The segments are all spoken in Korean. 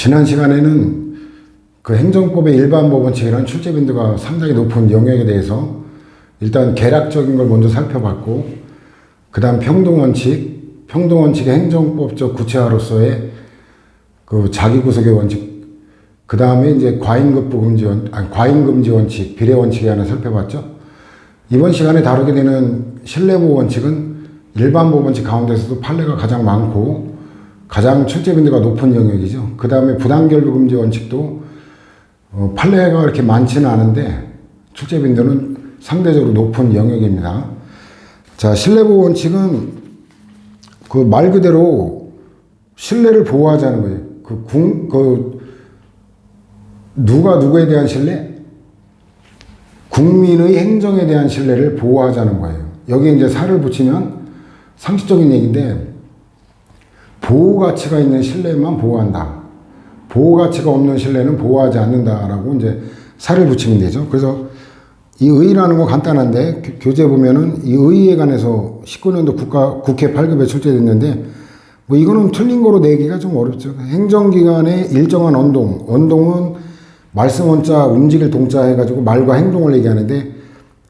지난 시간에는 그 행정법의 일반 법원칙이라는 출제 빈도가 상당히 높은 영역에 대해서 일단 개략적인 걸 먼저 살펴봤고, 그 다음 평등원칙, 평등원칙의 행정법적 구체화로서의 그 자기구속의 원칙, 그 다음에 이제 과잉금지 원칙, 비례원칙에 하나 살펴봤죠. 이번 시간에 다루게 되는 신뢰보호 원칙은 일반 법원칙 가운데서도 판례가 가장 많고 가장 출제 빈도가 높은 영역이죠. 그 다음에 부당결부금지 원칙도 판례가 그렇게 많지는 않은데 출제 빈도는 상대적으로 높은 영역입니다. 자, 신뢰보호 원칙은 그 말 그대로 신뢰를 보호하자는 거예요. 누가 누구에 대한 신뢰? 국민의 행정에 대한 신뢰를 보호하자는 거예요. 여기 이제 살을 붙이면 상식적인 얘기인데, 보호 가치가 있는 신뢰만 보호한다. 보호 가치가 없는 신뢰는 보호하지 않는다라고 이제 살을 붙이면 되죠. 그래서 이 의라는 거 간단한데, 교재 보면은 이 의에 관해서 19년도 국회 8급에 출제됐는데, 뭐 이거는 틀린 거로 내기가 좀 어렵죠. 행정기관의 일정한 언동은 말씀 원자, 움직일 동자 해가지고 말과 행동을 얘기하는데,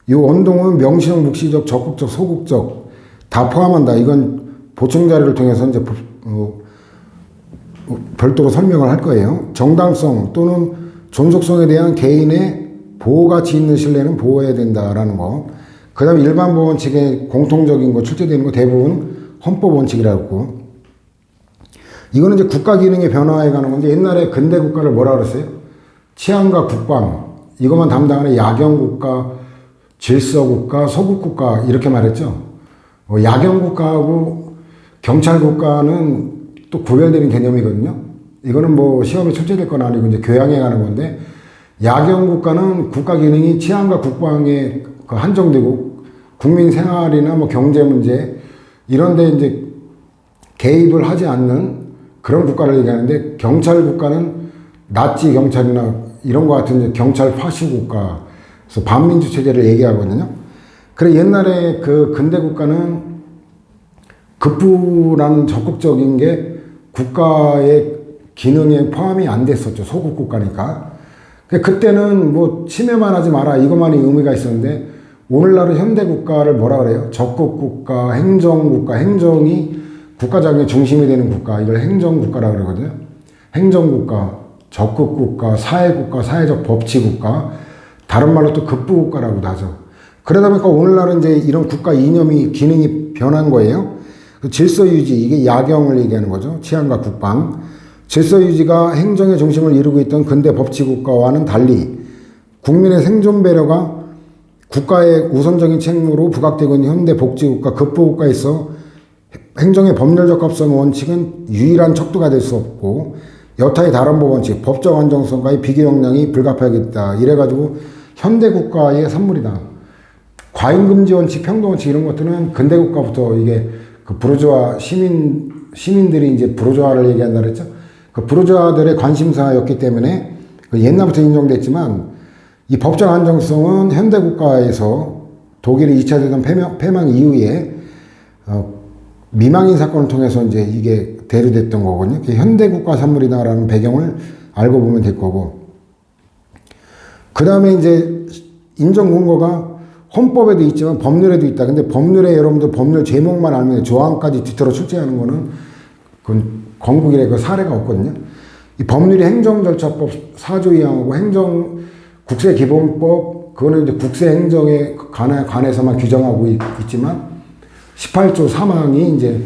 이 언동은 명시적, 묵시적, 적극적, 소극적 다 포함한다. 이건 보충 자료를 통해서 이제 별도로 설명을 할 거예요. 정당성 또는 존속성에 대한 개인의 보호 가치 있는 신뢰는 보호해야 된다라는 거. 그 다음에 일반 법원칙에 공통적인 거 출제되는 거 대부분 헌법 원칙이라고. 이거는 이제 국가 기능의 변화에 관한 건데, 옛날에 근대 국가를 뭐라 그랬어요? 치안과 국방, 이것만 담당하는 야경국가, 질서국가, 소국국가 이렇게 말했죠. 야경국가하고 경찰국가는 또 구별되는 개념이거든요. 이거는 뭐 시험에 출제될 건 아니고 이제 교양에 관한 건데, 야경국가는 국가 기능이 치안과 국방에 한정되고 국민 생활이나 뭐 경제 문제 이런 데 이제 개입을 하지 않는 그런 국가를 얘기하는데, 경찰국가는 나치 경찰이나 이런 거 같은 경찰 파시국가, 그래서 반민주 체제를 얘기하거든요. 그래 옛날에 그 근대 국가는 급부라는 적극적인 게 국가의 기능에 포함이 안 됐었죠. 소국 국가니까. 그때는 뭐 침해만 하지 마라 이것만이 의미가 있었는데, 오늘날은 현대 국가를 뭐라 그래요? 적극 국가, 행정 국가, 행정이 국가장의 중심이 되는 국가, 이걸 행정 국가라 그러거든요. 행정 국가, 적극 국가, 사회 국가, 사회적 법치 국가, 다른 말로 또 급부 국가라고도 하죠. 그러다 보니까 오늘날은 이제 이런 국가 이념이 기능이 변한 거예요. 그 질서 유지, 이게 야경을 얘기하는 거죠. 치안과 국방. 질서 유지가 행정의 중심을 이루고 있던 근대 법치 국가와는 달리 국민의 생존 배려가 국가의 우선적인 책무로 부각되고 있는 현대 복지국가, 급부국가에서 행정의 법률적 합성 원칙은 유일한 척도가 될 수 없고, 여타의 다른 법원칙, 법적 안정성과의 비교 역량이 불가피하겠다. 이래가지고 현대국가의 산물이다. 과잉금지 원칙, 평등원칙 이런 것들은 근대국가부터 이게 그 부르주아 시민들이 이제 부르주아를 얘기한다 그랬죠. 그 부르주아들의 관심사였기 때문에 그 옛날부터 인정됐지만, 이 법적 안정성은 현대국가에서 독일의 2차 대전 패망 이후에 미망인 사건을 통해서 이제 이게 대두됐던 거거든요. 현대국가 산물이다라는 배경을 알고 보면 될 거고. 그 다음에 이제 인정 근거가 헌법에도 있지만 법률에도 있다. 근데 법률에 여러분들 법률 제목만 알면 조항까지 뒤틀어 출제하는 거는 그건 건국 이래 그 사례가 없거든요. 이 법률이 행정절차법 4조 2항하고 국세기본법, 그거는 이제 국세행정에 관해서만 규정하고 있지만 18조 3항이 이제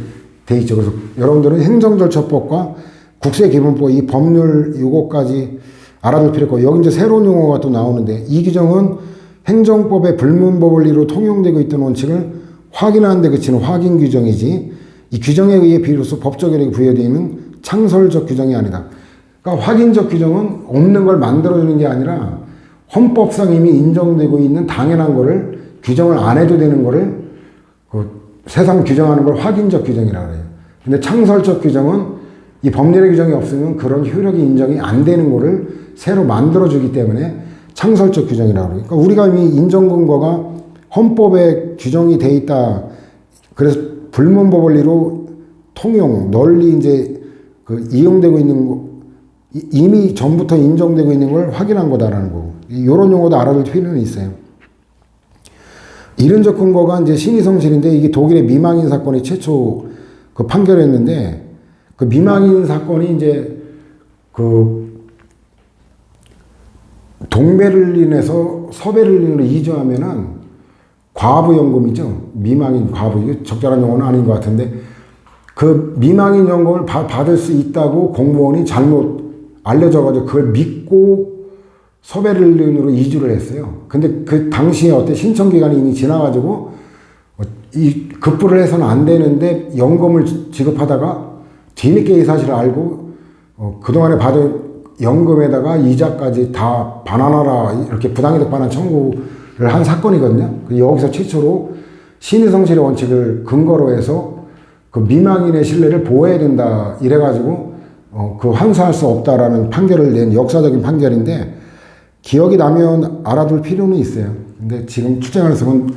돼 있죠. 그래서 여러분들은 행정절차법과 국세기본법 이 법률 요거까지 알아둘 필요 있고, 여기 이제 새로운 용어가 또 나오는데, 이 규정은 행정법의 불문법 원리로 통용되고 있던 원칙을 확인하는 데 그치는 확인 규정이지, 이 규정에 의해 비로소 법적 효력이 부여되어 있는 창설적 규정이 아니다. 그러니까 확인적 규정은 없는 걸 만들어주는 게 아니라 헌법상 이미 인정되고 있는 당연한 거를 규정을 안 해도 되는 거를 세상 규정하는 걸 확인적 규정이라고 해요. 근데 창설적 규정은 이 법률의 규정이 없으면 그런 효력이 인정이 안 되는 거를 새로 만들어주기 때문에 창설적 규정이라고 해요. 그러니까 우리가 이미 인정 근거가 헌법에 규정이 돼 있다. 그래서 불문법 원리로 통용, 널리 이제 이용되고 있는 이미 전부터 인정되고 있는 걸 확인한 거다라는 거고. 이런 용어도 알아둘 필요는 있어요. 이론적 근거가 이제 신의성실인데 이게 독일의 미망인 사건이 최초 그 판결했는데 그 미망인 사건이 이제 그 동베를린에서 서베를린으로 이주하면은 과부연금이죠. 미망인 과부. 이게 적절한 용어는 아닌 것 같은데 그 미망인 연금을 받을 수 있다고 공무원이 잘못 알려져가지고 그걸 믿고 서베를린으로 이주를 했어요. 근데 그 당시에 어때 신청 기간이 이미 지나가지고 이 급부를 해서는 안 되는데 연금을 지급하다가 뒤늦게 이 사실을 알고 그동안에 받은 연금에다가 이자까지 다 반환하라 이렇게 부당이득 반환 청구를 한 사건이거든요. 여기서 최초로 신의성실의 원칙을 근거로 해서 그 미망인의 신뢰를 보호해야 된다 이래가지고 그 환수할 수 없다라는 판결을 낸 역사적인 판결인데 기억이 나면 알아둘 필요는 있어요. 근데 지금 출제 가능성은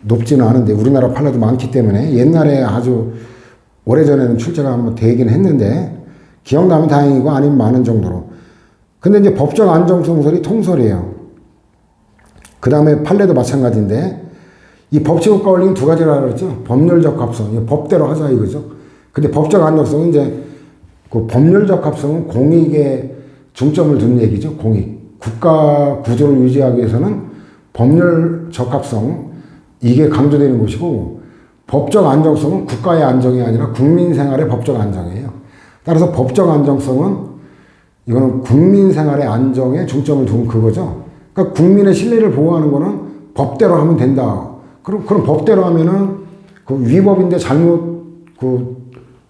높지는 않은데 우리나라 판례도 많기 때문에 옛날에 아주 오래전에는 출제가 한번 되긴 했는데 기억나면 다행이고 아니면 많은 정도로. 근데 이제 법적 안정성설이 통설이에요. 그 다음에 판례도 마찬가지인데 이 법치국가 원리는 두 가지라고 그랬죠. 법률적 합성, 법대로 하자 이거죠. 근데 법적 안정성은 이제 그 법률적 합성은 공익에 중점을 둔 얘기죠. 공익. 국가 구조를 유지하기 위해서는 법률 적합성 이게 강조되는 것이고 법적 안정성은 국가의 안정이 아니라 국민 생활의 법적 안정이에요. 따라서 법적 안정성은 이거는 국민 생활의 안정에 중점을 둔 그거죠. 그러니까 국민의 신뢰를 보호하는 거는 법대로 하면 된다. 그럼 법대로 하면은 그 위법인데 잘못 그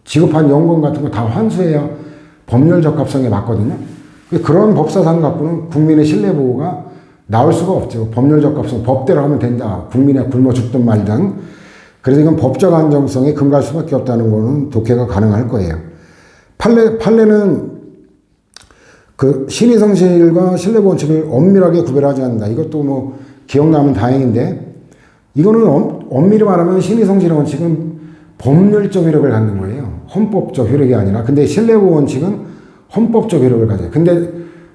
지급한 연금 같은 거 다 환수해야 법률 적합성에 맞거든요. 그런 법사상 갖고는 국민의 신뢰 보호가 나올 수가 없죠. 법률 적합성 법대로 하면 된다. 국민이 굶어 죽든 말든. 그래서 이건 법적 안정성에 근거할 수밖에 없다는 거는 독해가 가능할 거예요. 판례는 그 신의성실과 신뢰보호 원칙을 엄밀하게 구별하지 않는다. 이것도 뭐 기억나면 다행인데 이거는 엄밀히 말하면 신의성실의 원칙은 법률적 효력을 갖는 거예요. 헌법적 효력이 아니라. 근데 신뢰보호 원칙은 헌법적 효력을 가져요. 근데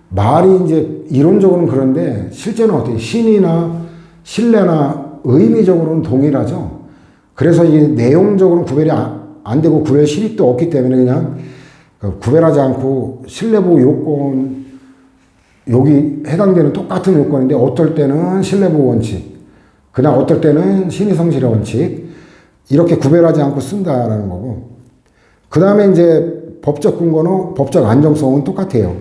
말이 이제 이론적으로는 그런데 실제는 어떻게 신의나 신뢰나 의미적으로는 동일하죠. 그래서 이 내용적으로는 구별이 안 되고 구별 실익도 없기 때문에 그냥 구별하지 않고 신뢰보호 요건 여기 해당되는 똑같은 요건인데 어떨 때는 신뢰보호 원칙 그냥 어떨 때는 신의성실의 원칙 이렇게 구별하지 않고 쓴다라는 거고 그 다음에 이제 법적 근거는 법적 안정성은 똑같아요.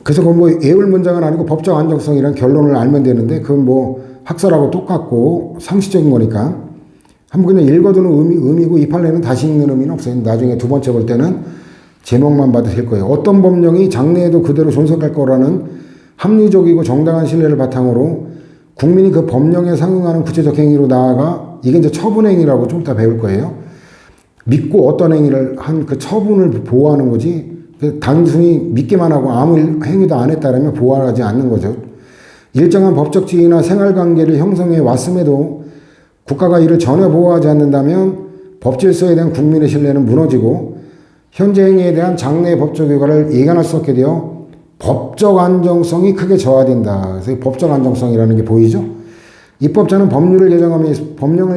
그래서 그건 뭐 애울 문장은 아니고 법적 안정성이란 결론을 알면 되는데 그건 뭐 학설하고 똑같고 상식적인 거니까 한번 그냥 읽어두는 의미고 이 판례는 다시 읽는 의미는 없어요. 나중에 두 번째 볼 때는 제목만 봐도 될 거예요. 어떤 법령이 장래에도 그대로 존속할 거라는 합리적이고 정당한 신뢰를 바탕으로 국민이 그 법령에 상응하는 구체적 행위로 나아가 이게 이제 처분행위라고 좀 이따 배울 거예요. 믿고 어떤 행위를 한 그 처분을 보호하는 거지 단순히 믿기만 하고 아무 행위도 안 했다라면 보호하지 않는 거죠. 일정한 법적 지위나 생활관계를 형성해 왔음에도 국가가 이를 전혀 보호하지 않는다면 법질서에 대한 국민의 신뢰는 무너지고 현재 행위에 대한 장래의 법적 효과를 예견할 수 없게 되어 법적 안정성이 크게 저하된다. 그래서 법적 안정성이라는 게 보이죠? 입법자는 법령을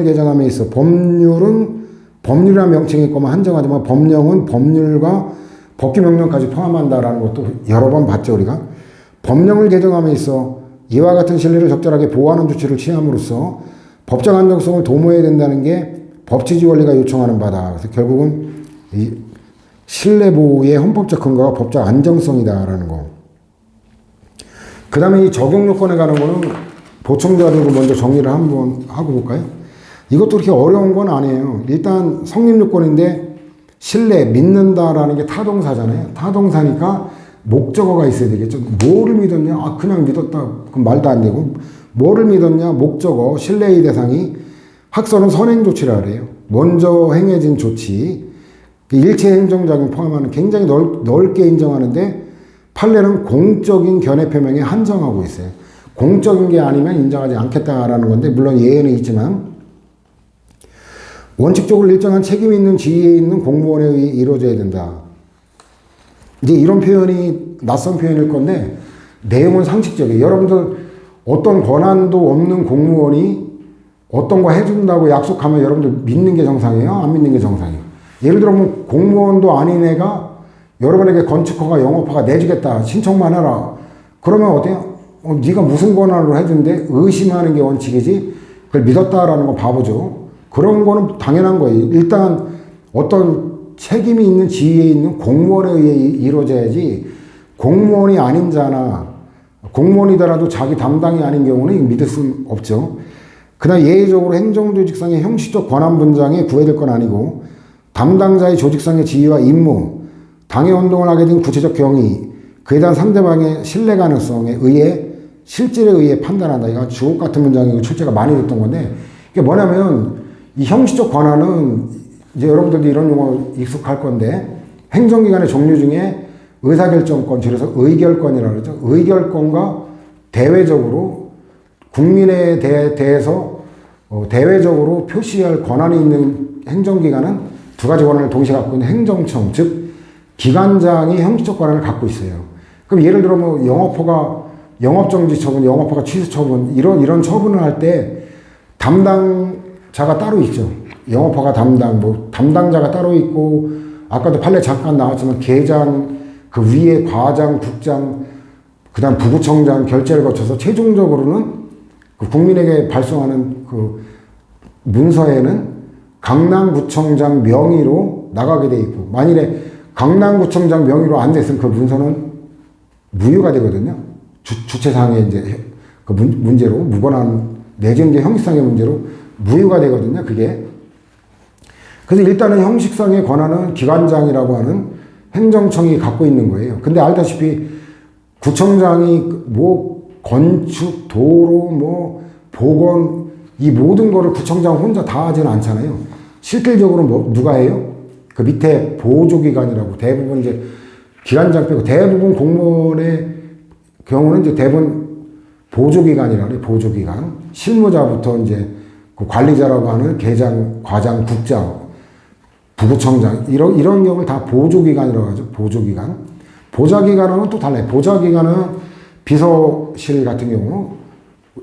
개정함에 있어 법률은 법률이라는 명칭이 있고만 한정하지만 법령은 법률과 법규명령까지 포함한다라는 것도 여러 번 봤죠 우리가. 법령을 개정함에 있어 이와 같은 신뢰를 적절하게 보호하는 조치를 취함으로써 법적 안정성을 도모해야 된다는 게 법치주의 원리가 요청하는 바다. 그래서 결국은 이 신뢰보호의 헌법적 근거가 법적 안정성이다라는 거. 그 다음에 이 적용요건에 관한 거는 보충자료로 먼저 정리를 한번 하고 볼까요? 이것도 그렇게 어려운 건 아니에요. 일단 성립요건인데 신뢰, 믿는다라는 게 타동사잖아요. 타동사니까 목적어가 있어야 되겠죠. 뭐를 믿었냐? 아, 그냥 믿었다. 그럼 말도 안 되고. 뭐를 믿었냐? 목적어, 신뢰의 대상이 학설은 선행조치라 그래요. 먼저 행해진 조치. 일체 행정작용 포함하는 굉장히 넓게 인정하는데 판례는 공적인 견해 표명에 한정하고 있어요. 공적인 게 아니면 인정하지 않겠다라는 건데 물론 예외는 있지만 원칙적으로 일정한 책임 있는 지위에 있는 공무원에 의해 이루어져야 된다. 이제 이런 표현이 낯선 표현일 건데 내용은 상식적이에요. 여러분들 어떤 권한도 없는 공무원이 어떤 거 해준다고 약속하면 여러분들 믿는 게 정상이에요? 안 믿는 게 정상이에요? 예를 들어 뭐 공무원도 아닌 애가 여러분에게 건축허가, 영업허가 내주겠다. 신청만 해라. 그러면 어때요? 네가 무슨 권한으로 해준대? 의심하는 게 원칙이지. 그걸 믿었다라는 건 바보죠. 그런 거는 당연한 거예요. 일단 어떤 책임이 있는 지위에 있는 공무원에 의해 이루어져야지 공무원이 아닌 자나 공무원이더라도 자기 담당이 아닌 경우는 믿을 수 없죠. 그다음 예외적으로 행정조직상의 형식적 권한 분장에 구애될 건 아니고 담당자의 조직상의 지위와 임무, 당의 운동을 하게 된 구체적 경위, 그에 대한 상대방의 신뢰 가능성에 의해 실질에 의해 판단한다. 이거 주옥 같은 문장이고 출제가 많이 됐던 건데 이게 뭐냐면 이 형식적 권한은 이제 여러분들도 이런 용어 익숙할 건데 행정기관의 종류 중에 의사결정권, 줄여서 의결권이라고 그러죠. 의결권과 대외적으로 국민에 대해서 대외적으로 표시할 권한이 있는 행정기관은 두 가지 권한을 동시에 갖고 있는 행정청, 즉 기관장이 형식적 권한을 갖고 있어요. 그럼 예를 들어 뭐 영업허가, 영업정지 처분, 영업허가 취소 처분 이런 처분을 할 때 담당자가 따로 있죠. 영업허가 담당, 뭐 담당자가 따로 있고 아까도 판례 잠깐 나왔지만 계장, 그 위에 과장, 국장, 그 다음 부구청장 결재를 거쳐서 최종적으로는 그 국민에게 발송하는 그 문서에는 강남구청장 명의로 나가게 돼 있고 만일에 강남구청장 명의로 안 됐으면 그 문서는 무효가 되거든요. 주체상의 이제 그 문제로 무관한 내지는 이제 형식상의 문제로 무효가 되거든요. 그게. 그래서 일단은 형식상의 권한은 기관장이라고 하는 행정청이 갖고 있는 거예요. 근데 알다시피 구청장이 뭐 건축, 도로, 뭐 보건 이 모든 거를 구청장 혼자 다 하지는 않잖아요. 실질적으로 뭐 누가 해요? 그 밑에 보조기관이라고 대부분 이제 기관장 빼고 대부분 공무원의 경우는 이제 대부분 보조기관이라고 해요. 보조기관. 실무자부터 이제 그 관리자라고 하는 계장, 과장, 국장, 부구청장 이런 경우를 다 보조기관이라고 하죠. 보조기관. 보좌기관은 또 달라요. 보좌기관은 비서실 같은 경우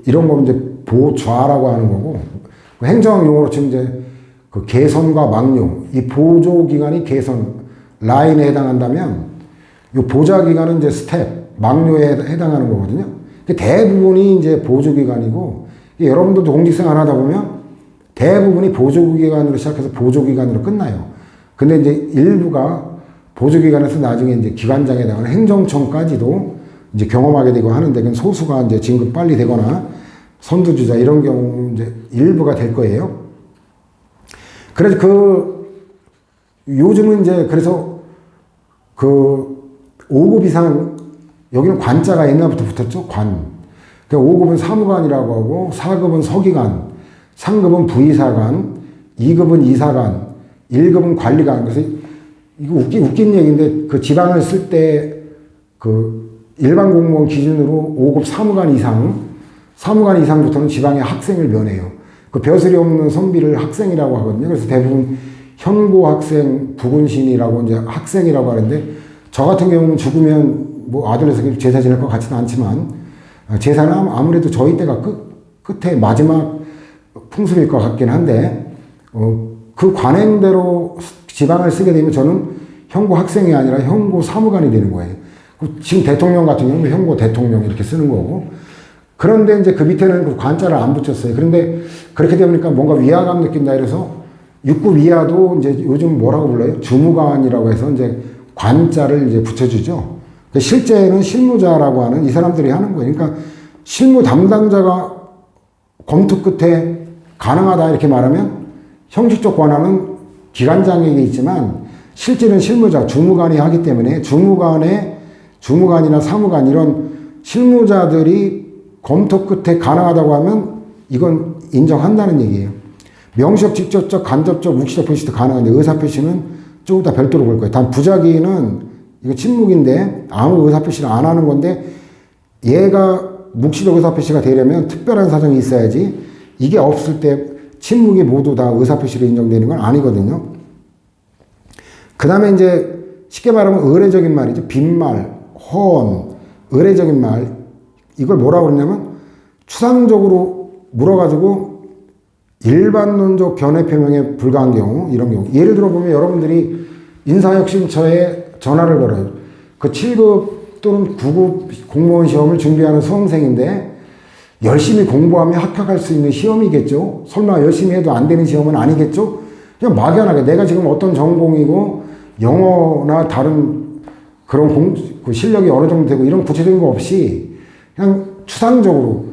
이런 거는 이제 보좌라고 하는 거고 행정 용어로 치면 이제 그 개선과 막료 이 보조기관이 개선 라인에 해당한다면 이 보좌기관은 이제 스텝 막료에 해당하는 거거든요. 대부분이 이제 보조기관이고 여러분들도 공직생활 하다 보면 대부분이 보조기관으로 시작해서 보조기관으로 끝나요. 근데 이제 일부가 보조기관에서 나중에 이제 기관장에 해당하는 행정청까지도 이제 경험하게 되고 하는데 그건 소수가 이제 진급 빨리 되거나 선두주자 이런 경우 이제 일부가 될 거예요. 그래서 요즘은 이제 그래서 5급 이상 여기는 관자가 옛날부터 붙었죠. 관. 그러니까 5급은 사무관이라고 하고 4급은 서기관, 3급은 부의사관, 2급은 이사관, 1급은 관리관. 그래서 이거 웃긴 얘기인데 그 지방을 쓸 때 그 일반 공무원 기준으로 5급 사무관 이상부터는 지방의 학생을 면해요. 그 벼슬이 없는 선비를 학생이라고 하거든요. 그래서 대부분 현고 학생, 부군신이라고 이제 학생이라고 하는데 저 같은 경우는 죽으면 뭐 아들에서 제사 지낼 것 같지는 않지만 제사는 아무래도 저희 때가 끝에 마지막 풍습일 것 같긴 한데 그 관행대로 지방을 쓰게 되면 저는 현고 학생이 아니라 현고 사무관이 되는 거예요. 지금 대통령 같은 경우는 현고 대통령 이렇게 쓰는 거고 그런데 이제 그 밑에는 그 관자를 안 붙였어요. 그런데 그렇게 되니까 뭔가 위화감 느낀다 이래서 6급 이하도 이제 요즘 뭐라고 불러요? 주무관이라고 해서 이제 관자를 이제 붙여주죠. 실제는 실무자라고 하는 이 사람들이 하는 거예요. 그러니까 실무 담당자가 검토 끝에 가능하다 이렇게 말하면 형식적 권한은 기관장에게 있지만 실제는 실무자, 주무관이 하기 때문에 주무관이나 사무관 이런 실무자들이 검토 끝에 가능하다고 하면 이건 인정한다는 얘기예요. 명시적, 직접적, 간접적, 묵시적 표시도 가능한데 의사표시는 조금 더 별도로 볼 거예요. 단 부작위는 이거 침묵인데 아무 의사표시를 안 하는 건데 얘가 묵시적 의사표시가 되려면 특별한 사정이 있어야지 이게 없을 때 침묵이 모두 다 의사표시로 인정되는 건 아니거든요. 그 다음에 이제 쉽게 말하면 의례적인 말이죠. 빈말, 허언, 의례적인 말. 이걸 뭐라고 그러냐면 추상적으로 물어가지고 일반론적 견해 표명에 불과한 경우, 이런 경우. 예를 들어 보면 여러분들이 인사혁신처에 전화를 걸어요. 그 7급 또는 9급 공무원 시험을 준비하는 수험생인데 열심히 공부하면 합격할 수 있는 시험이겠죠. 설마 열심히 해도 안 되는 시험은 아니겠죠. 그냥 막연하게 내가 지금 어떤 전공이고 영어나 다른 그런 그 실력이 어느 정도 되고 이런 구체적인 거 없이 그냥 추상적으로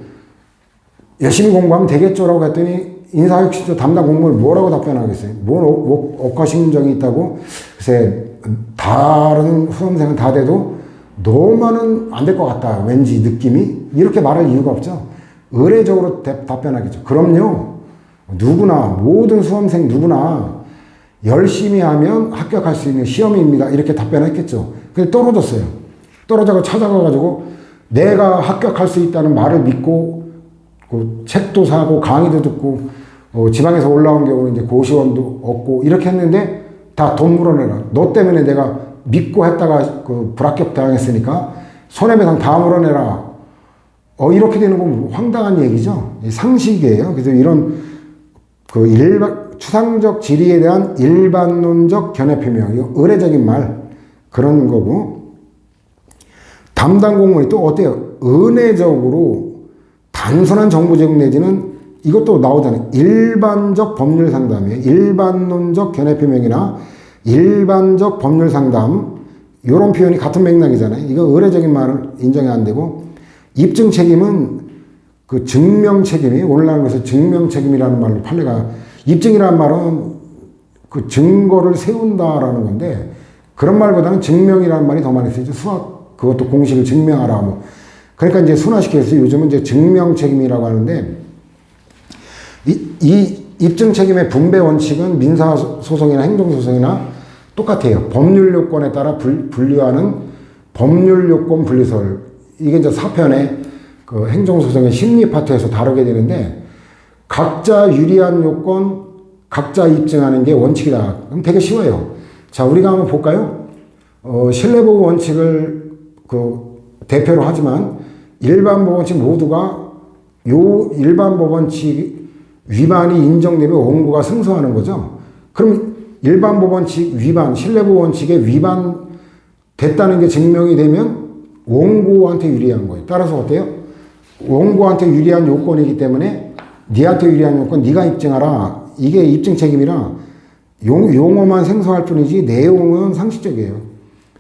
열심히 공부하면 되겠죠라고 했더니 인사혁신처 담당 공무원이 뭐라고 답변하겠어요? 뭔 억가심정이 있다고? 글쎄 다른 수험생은 다 돼도 너만은 안 될 것 같다. 왠지 느낌이 이렇게 말할 이유가 없죠. 의례적으로 답변하겠죠. 그럼요. 누구나 모든 수험생 누구나 열심히 하면 합격할 수 있는 시험입니다. 이렇게 답변했겠죠. 근데 떨어졌어요. 떨어져서 찾아가가지고 내가 합격할 수 있다는 말을 믿고 그 책도 사고 강의도 듣고 지방에서 올라온 경우는 이제 고시원도 얻고 이렇게 했는데 다 돈 물어내라. 너 때문에 내가 믿고 했다가 그 불합격 당했으니까 손해배상 다 물어내라. 이렇게 되는 건 황당한 얘기죠. 상식이에요. 그래서 이런 그 추상적 지리에 대한 일반론적 견해 표명, 의례적인 말 그런 거고 담당 공무원이 또 어때요? 은혜적으로 단순한 정보 제공 내지는 이것도 나오잖아요. 일반적 법률 상담이에요. 일반론적 견해 표명이나 일반적 법률 상담 이런 표현이 같은 맥락이잖아요. 이거 의례적인 말은 인정이 안 되고 입증 책임은 그 증명 책임이 오늘날에서 증명 책임이라는 말로 판례가 입증이라는 말은 그 증거를 세운다라는 건데 그런 말보다는 증명이라는 말이 더 많이 쓰이죠. 수학 그것도 공식을 증명하라 뭐. 그러니까 이제 순화시켜서 요즘은 이제 증명 책임이라고 하는데 이 입증 책임의 분배 원칙은 민사 소송이나 행정 소송이나 똑같아요. 법률 요건에 따라 분류하는 법률 요건 분리설. 이게 이제 4편의 그 행정소송의 심리 파트에서 다루게 되는데 각자 유리한 요건 각자 입증하는 게 원칙이다. 그럼 되게 쉬워요. 자, 우리가 한번 볼까요? 신뢰보호 원칙을 그 대표로 하지만 일반 법원칙 모두가 요 일반 법원칙 위반이 인정되면 원고가 승소하는 거죠. 그럼 일반 법원칙 위반, 신뢰보호 원칙에 위반 됐다는 게 증명이 되면 원고한테 유리한 거예요. 따라서 어때요? 원고한테 유리한 요건이기 때문에 니한테 유리한 요건 네가 입증하라. 이게 입증 책임이라 용어만 생소할 뿐이지 내용은 상식적이에요.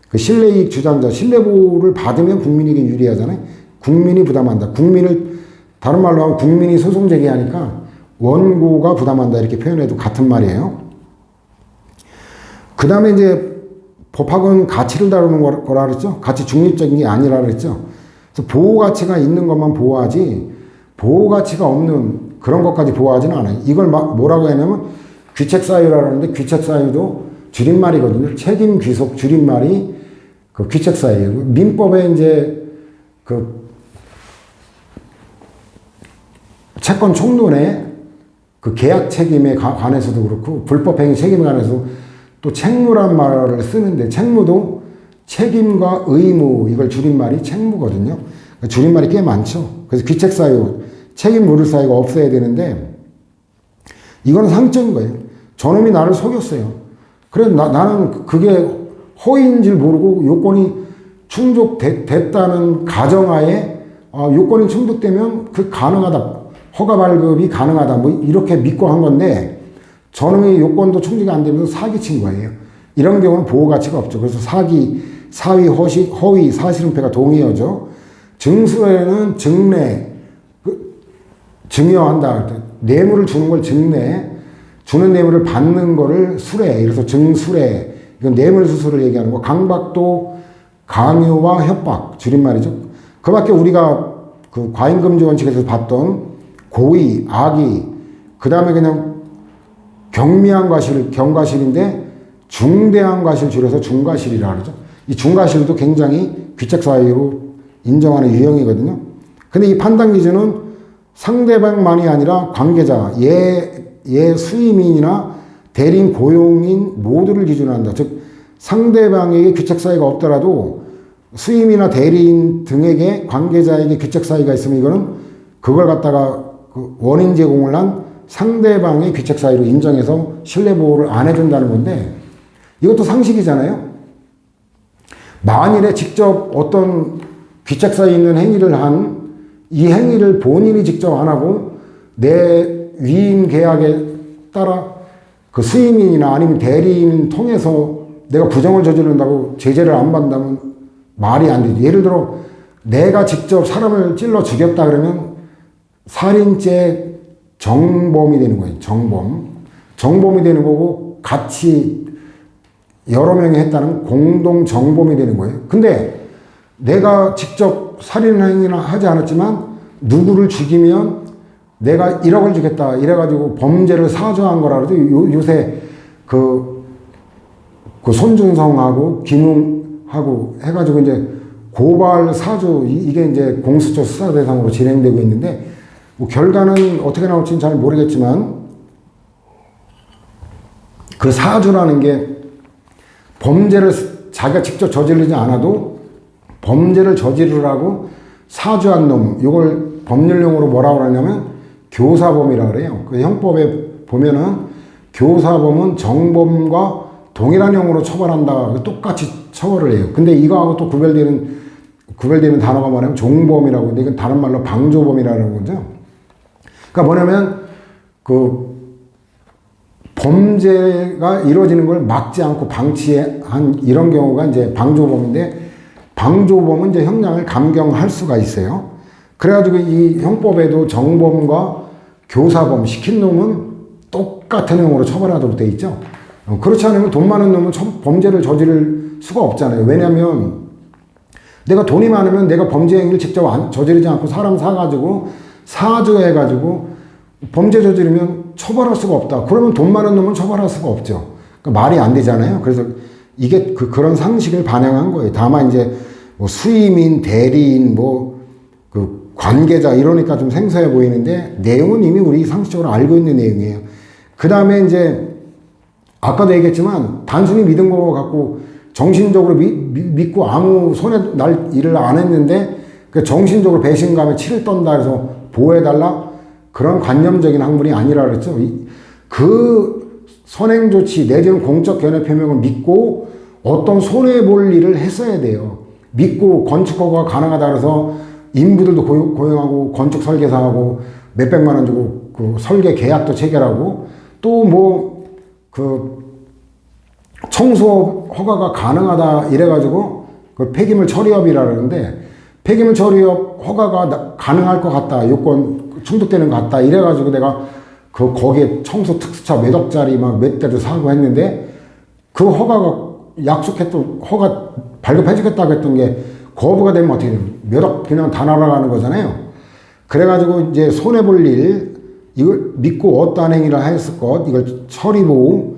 그 신뢰이익 주장자, 신뢰보호를 받으면 국민에게 유리하잖아요. 국민이 부담한다. 국민을 다른 말로 하면 국민이 소송 제기하니까 원고가 부담한다 이렇게 표현해도 같은 말이에요. 그 다음에 이제 법학은 가치를 다루는 거라 그랬죠. 가치 중립적인 게 아니라 그랬죠. 그래서 보호 가치가 있는 것만 보호하지 보호 가치가 없는 그런 것까지 보호하지는 않아요. 이걸 뭐라고 하냐면 귀책 사유라고 하는데 귀책 사유도 줄임말이거든요. 책임 귀속 줄임말이 그 귀책 사유예요. 민법에 이제 그 채권 총론에 그 계약 책임에 관해서도 그렇고 불법 행위 책임에 관해서 또 책무란 말을 쓰는데 책무도 책임과 의무 이걸 줄임말이 책무거든요. 줄임말이 꽤 많죠. 그래서 귀책 사유, 책임 물을 사유가 없어야 되는데 이거는 상적인 거예요. 저놈이 나를 속였어요. 그래서 나는 그게 허위인 줄 모르고 요건이 충족됐다는 가정하에 요건이 충족되면 그 가능하다. 허가 발급이 가능하다. 뭐 이렇게 믿고 한 건데 저놈의 요건도 충족이 안 되면서 사기친 거예요. 이런 경우는 보호 가치가 없죠. 그래서 사기, 사위, 허위, 사실은폐가 동의어죠. 증수에는 증례, 증여한다. 뇌물을 주는 걸 증례, 주는 뇌물을 받는 거를 수례, 그래서 증수례, 이건 뇌물 수수를 얘기하는 거. 강박도, 강요와 협박, 줄임말이죠. 그 밖에 우리가 그 과잉금지 원칙에서 봤던 고의, 악의, 그 다음에 그냥 경미한 과실, 경과실인데 중대한 과실 줄여서 중과실이라 그러죠. 이 중과실도 굉장히 귀책 사유로 인정하는 유형이거든요. 근데 이 판단 기준은 상대방만이 아니라 관계자, 수임인이나 대리인 고용인 모두를 기준으로 한다. 즉 상대방에게 규책 사유가 없더라도 수임이나 대리인 등에게 관계자에게 규책 사유가 있으면 이거는 그걸 갖다가 그 원인 제공을 한 상대방의 규책 사유로 인정해서 신뢰 보호를 안 해준다는 건데 이것도 상식이잖아요. 만일에 직접 어떤 규책 사유 있는 행위를 한 이 행위를 본인이 직접 안 하고 내 위임 계약에 따라 그 수임인이나 아니면 대리인 통해서 내가 부정을 저지른다고 제재를 안 받는다면 말이 안 되죠. 예를 들어 내가 직접 사람을 찔러 죽였다 그러면 살인죄 정범이 되는 거예요. 정범이 되는 거고 같이 여러 명이 했다는 공동 정범이 되는 거예요. 근데 내가 직접 살인행위나 하지 않았지만 누구를 죽이면 내가 1억을 주겠다 이래가지고 범죄를 사주한 거라 그러죠. 요새 그 손준성하고 김웅하고 해가지고 이제 고발 사주 이게 이제 공수처 수사 대상으로 진행되고 있는데 뭐 결과는 어떻게 나올지는 잘 모르겠지만 그 사주라는 게 범죄를 자기가 직접 저지르지 않아도 범죄를 저지르라고 사주한 놈, 이걸 법률용어로 뭐라고 그러냐면 교사범이라고 그래요. 그 형법에 보면은 교사범은 정범과 동일한 형으로 처벌한다. 똑같이 처벌을 해요. 근데 이거하고 또 구별되는 단어가 뭐냐면 종범이라고. 근데 이건 다른 말로 방조범이라는 거죠. 그러니까 뭐냐면 그 범죄가 이루어지는 걸 막지 않고 방치한 이런 경우가 이제 방조범인데 방조범은 이제 형량을 감경할 수가 있어요. 그래가지고 이 형법에도 정범과 교사범 시킨 놈은 똑같은 형으로 처벌하도록 돼 있죠. 그렇지 않으면 돈 많은 놈은 범죄를 저지를 수가 없잖아요. 왜냐하면 내가 돈이 많으면 내가 범죄 행위를 직접 저지르지 않고 사람 사가지고 사주해가지고 범죄 저지르면 처벌할 수가 없다. 그러면 돈 많은 놈은 처벌할 수가 없죠. 그러니까 말이 안 되잖아요. 그래서 이게 그런 상식을 반영한 거예요. 다만 이제 뭐 수임인, 대리인, 그 관계자 이러니까 좀 생소해 보이는데 내용은 이미 우리 상식적으로 알고 있는 내용이에요. 그 다음에 이제 아까도 얘기했지만 단순히 믿은 거 갖고 정신적으로 믿고 아무 손에 날 일을 안 했는데 그 정신적으로 배신감에 치를 떤다 해서 보호해달라? 그런 관념적인 학문이 아니라 그랬죠. 그 선행조치 내지는 공적 견해 표명을 믿고 어떤 손해볼 일을 했어야 돼요. 믿고 건축허가 가능하다 그래서 인부들도 고용하고 건축 설계사하고 몇백만 원 주고 그 설계 계약도 체결하고 또 그 청소 허가가 가능하다 이래가지고 그 폐기물 처리업이라 그러는데 폐기물 처리업 허가가 가능할 것 같다. 요건 충족되는 것 같다. 이래가지고 내가 거기에 청소 특수차 몇 억짜리 막 몇 대를 사고 했는데 그 허가가 약속했던 허가 발급해주겠다고 했던 게 거부가 되면 어떻게 돼요? 몇 억 그냥 다 날아가는 거잖아요. 그래가지고 이제 손해볼 일, 이걸 믿고 어떠한 행위를 했을 것, 이걸 처리보호,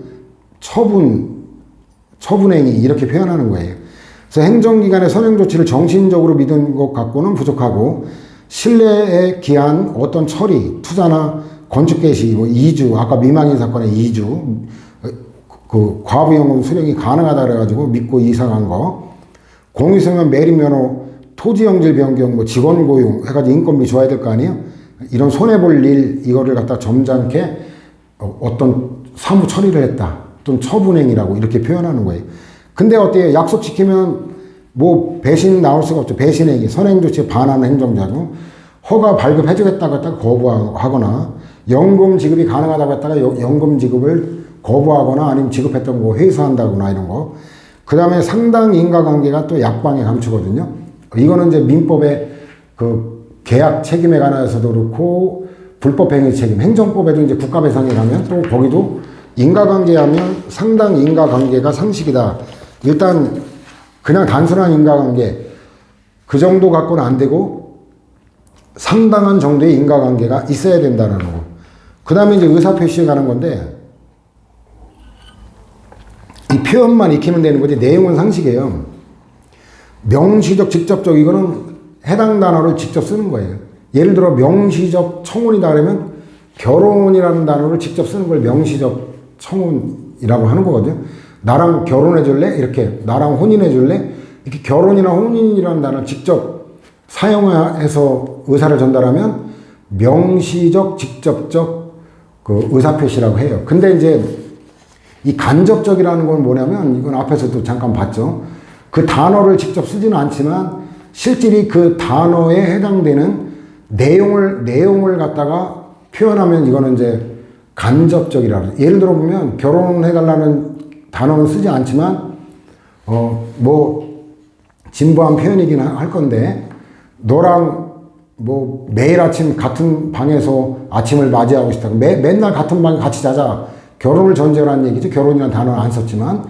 처분행위 이렇게 표현하는 거예요. 그래서 행정기관의 선행조치를 정신적으로 믿은 것 갖고는 부족하고 신뢰에 기한 어떤 처리, 투자나 건축 개시, 이주, 아까 미망인 사건의 이주, 그 과부연금 수령이 가능하다 그래가지고 믿고 이사 간 거, 공유승은 매립면허, 토지용질 변경, 직원 고용 해가지고 인건비 줘야 될 거 아니에요? 이런 손해볼 일, 이거를 갖다 점잖게 어떤 사무 처리를 했다. 또는 처분행위라고 이렇게 표현하는 거예요. 근데 어때요? 약속 지키면 배신 나올 수가 없죠. 배신행위, 선행조치에 반하는 행정자죠. 허가 발급해주겠다고 했다가 거부하거나 연금 지급이 가능하다고 했다가 연금 지급을 거부하거나 아니면 지급했던 거 회수한다거나 이런 거. 그 다음에 상당 인과관계가 또 약방에 감추거든요. 이거는 이제 민법의 그 계약 책임에 관해서도 그렇고 불법행위 책임, 행정법에도 이제 국가배상에 가면 또 거기도 인과관계하면 상당 인과관계가 상식이다. 일단 그냥 단순한 인과관계 그 정도 갖고는 안 되고 상당한 정도의 인과관계가 있어야 된다는 거. 그 다음에 이제 의사표시에 가는 건데 이 표현만 익히면 되는 거지 내용은 상식이에요. 명시적, 직접적 이거는 해당 단어를 직접 쓰는 거예요. 예를 들어 명시적 청혼이다 그러면 결혼이라는 단어를 직접 쓰는 걸 명시적 청혼이라고 하는 거거든요. 나랑 결혼해 줄래? 이렇게 나랑 혼인해 줄래? 이렇게 결혼이나 혼인이라는 단어를 직접 사용해서 의사를 전달하면 명시적, 직접적 그 의사표시라고 해요. 근데 이제 이 간접적이라는 건 뭐냐면, 이건 앞에서도 잠깐 봤죠. 그 단어를 직접 쓰지는 않지만 실질이 그 단어에 해당되는 내용을 갖다가 표현하면 이거는 이제 간접적이라고. 예를 들어 보면 결혼해달라는 단어는 쓰지 않지만 뭐 진부한 표현이긴 할 건데, 너랑 뭐 매일 아침 같은 방에서 아침을 맞이하고 싶다. 맨날 같은 방에 같이 자자. 결혼을 전제로 한 얘기죠. 결혼이라는 단어는 안 썼지만,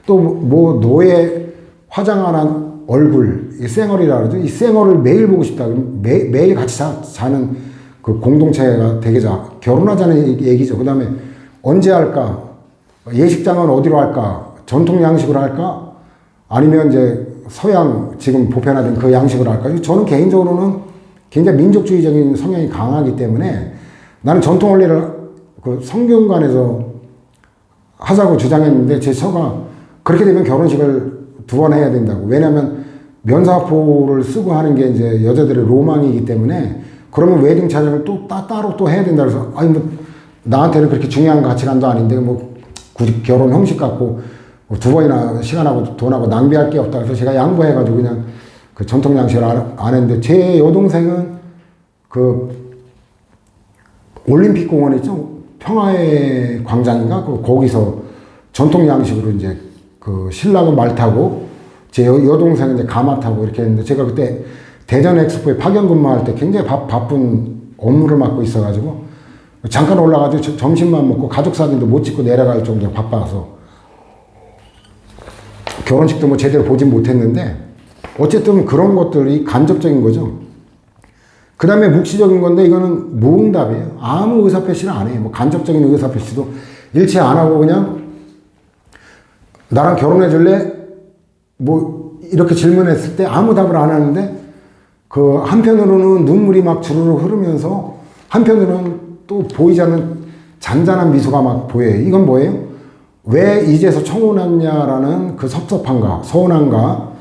또 뭐 노예 화장 안 한 얼굴, 이 쌩얼이라 그러죠. 이 쌩얼을 매일 보고 싶다. 그럼 매일 같이 자는 그 공동체가 되겠자. 결혼하자는 얘기죠. 그 다음에 언제 할까? 예식장은 어디로 할까? 전통 양식으로 할까? 아니면 이제 서양 지금 보편화된 그 양식으로 할까? 저는 개인적으로는 굉장히 민족주의적인 성향이 강하기 때문에 나는 전통 원리를 그 성균관에서 하자고 주장했는데, 제 처가 그렇게 되면 결혼식을 2번 해야 된다고. 왜냐하면 면사포를 쓰고 하는 게 이제 여자들의 로망이기 때문에, 그러면 웨딩 차량을 또 따로 또 해야 된다 그래서, 아니 뭐 나한테는 그렇게 중요한 가치관도 아닌데 뭐 굳이 결혼 형식 갖고 2번이나 시간하고 돈하고 낭비할 게 없다. 그래서 제가 양보해가지고 그냥 그 전통 양식을 안 했는데, 제 여동생은 그 올림픽 공원 있죠? 평화의 광장인가? 거기서 전통 양식으로 이제 그 신랑은 말 타고 제 여동생은 이제 가마 타고 이렇게 했는데, 제가 그때 대전 엑스포에 파견 근무할 때 굉장히 바쁜 업무를 맡고 있어가지고 잠깐 올라가지고 점심만 먹고 가족 사진도 못 찍고 내려갈 정도로 바빠서 결혼식도 뭐 제대로 보진 못했는데, 어쨌든 그런 것들이 간접적인 거죠. 그 다음에 묵시적인 건데, 이거는 무응답이에요. 아무 의사표시를 안 해요. 뭐 간접적인 의사표시도 일체 안 하고 그냥 나랑 결혼해 줄래? 뭐 이렇게 질문했을 때 아무 답을 안 하는데, 그 한편으로는 눈물이 막 주르르 흐르면서 한편으로는 또 보이지 않는 잔잔한 미소가 막 보여요. 이건 뭐예요? 왜 이제서 청혼했냐라는 그 섭섭함과 서운함과,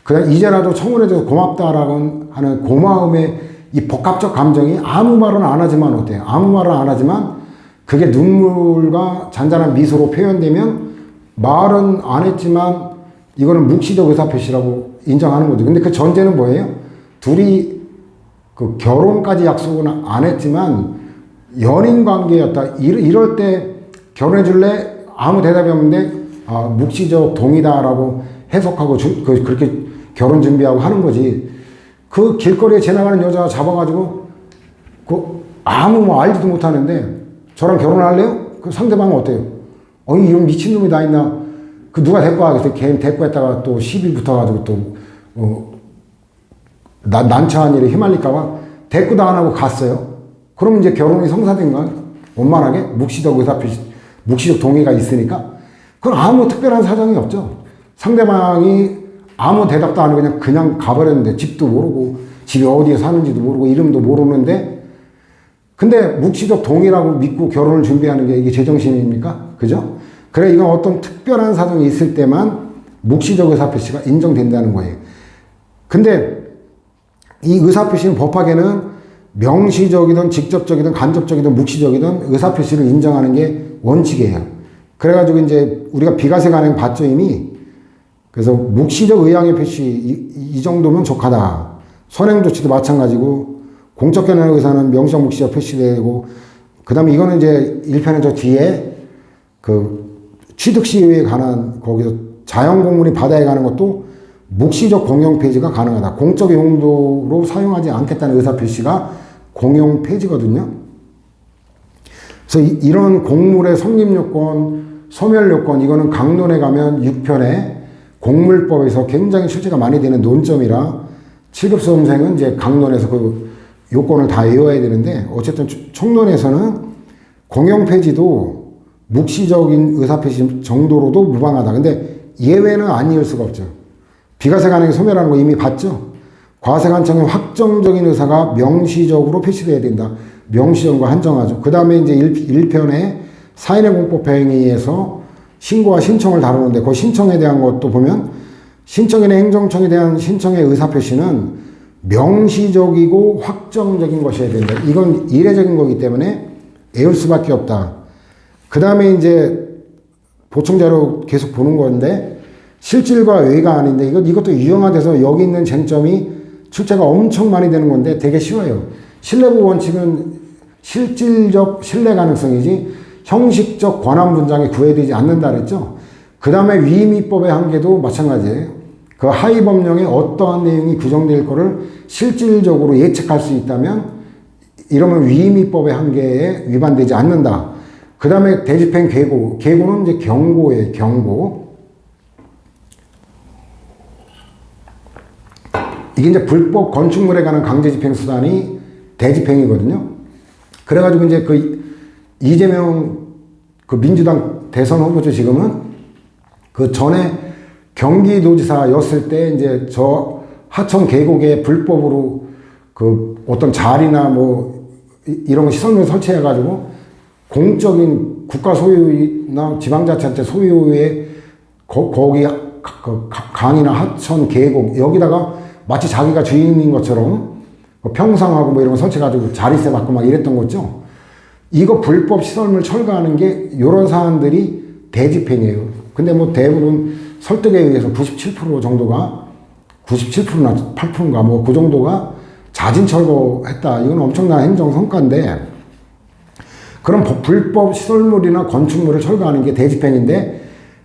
그냥 이제라도 청혼해줘서 고맙다라고 하는 고마움의 이 복합적 감정이 아무 말은 안 하지만 어때요? 아무 말은 안 하지만 그게 눈물과 잔잔한 미소로 표현되면 말은 안 했지만 이거는 묵시적 의사표시라고 인정하는 거죠. 근데 그 전제는 뭐예요? 둘이 그 결혼까지 약속은 안 했지만 연인 관계였다. 이럴 때 결혼해 줄래? 아무 대답이 없는데 묵시적 동의다라고 해석하고 그렇게 결혼 준비하고 하는 거지. 그 길거리에 지나가는 여자 잡아가지고 그 아무 뭐 알지도 못하는데 저랑 결혼할래요? 그 상대방은 어때요? 이런 미친놈이 다 있나? 그 누가 데리고 와? 그래서 걔 데리고 했다가 또 시비 붙어가지고 또 난처한 일에 휘말릴까봐 데리고도 안 하고 갔어요. 그러면 이제 결혼이 성사된가? 원만하게 묵시적 의사표시, 묵시적 동의가 있으니까 그건 아무 특별한 사정이 없죠. 상대방이 아무 대답도 안 하고 그냥 가버렸는데, 집도 모르고 집이 어디에 사는지도 모르고 이름도 모르는데, 근데 묵시적 동의라고 믿고 결혼을 준비하는 게 이게 제정신입니까? 그죠? 그래, 이건 어떤 특별한 사정이 있을 때만 묵시적 의사표시가 인정된다는 거예요. 근데 이 의사표시는 법학에는 명시적이든 직접적이든 간접적이든 묵시적이든 의사표시를 인정하는 게 원칙이에요. 그래가지고 이제 우리가 비과세 간행 봤죠, 이미. 그래서 묵시적 의향의 표시 이 정도면 족하다. 선행조치도 마찬가지고 공적견해 의사는 명시적 묵시적 표시되고, 그 다음에 이거는 이제 1편의 저 뒤에 그 취득시에 관한 거기서 자연공문이 바다에 가는 것도 묵시적 공용 폐지가 가능하다. 공적 용도로 사용하지 않겠다는 의사표시가 공용 폐지거든요. 그래서 이런 공물의 성립요건, 소멸요건, 이거는 강론에 가면 6편에 공물법에서 굉장히 출제가 많이 되는 논점이라 7급 수험생은 이제 강론에서 그 요건을 다 외워야 되는데, 어쨌든 총론에서는 공용 폐지도 묵시적인 의사표시 정도로도 무방하다. 근데 예외는 아니을 수가 없죠. 비과세 간행의 소멸하는 거 이미 봤죠. 과세관청의 확정적인 의사가 명시적으로 표시돼야 된다. 명시적인 거 한정하죠. 그 다음에 이제 1편에 사인의 공법 행위에서 신고와 신청을 다루는데 그 신청에 대한 것도 보면 신청인의 행정청에 대한 신청의 의사표시는 명시적이고 확정적인 것이어야 된다. 이건 이례적인 거기 때문에 애울 수밖에 없다. 그 다음에 이제 보충자료 계속 보는 건데 실질과 외가 아닌데 이것도 유형화돼서 여기 있는 쟁점이 출제가 엄청 많이 되는 건데 되게 쉬워요. 신뢰보호 원칙은 실질적 신뢰 가능성이지 형식적 권한 분장에 구애되지 않는다 그랬죠. 그 다음에 위임위법의 한계도 마찬가지예요. 그 하위 법령에 어떠한 내용이 규정될 거를 실질적으로 예측할 수 있다면 이러면 위임위법의 한계에 위반되지 않는다. 그 다음에 대집행 계고. 계고는 이제 경고예요. 경고. 이게 이제 불법 건축물에 관한 강제집행 수단이 대집행이거든요. 그래가지고 이제 그 이재명 그 민주당 대선 후보죠. 지금은 그 전에 경기도지사였을 때 이제 저 하천 계곡에 불법으로 그 어떤 자리나 뭐 이런 시설물 설치해가지고 공적인 국가 소유나 지방자치한테 소유의 거기 강이나 하천 계곡 여기다가 마치 자기가 주인인 것처럼 평상하고 뭐 이런 거 설치해가지고 자리세 받고 막 이랬던 거죠. 이거 불법 시설물 철거하는 게 이런 사안들이 대집행이에요. 근데 뭐 대부분 설득에 의해서 97% 정도가 97%나 8%인가 뭐 그 정도가 자진 철거했다. 이건 엄청난 행정 성과인데 그럼 불법 시설물이나 건축물을 철거하는 게 대집행인데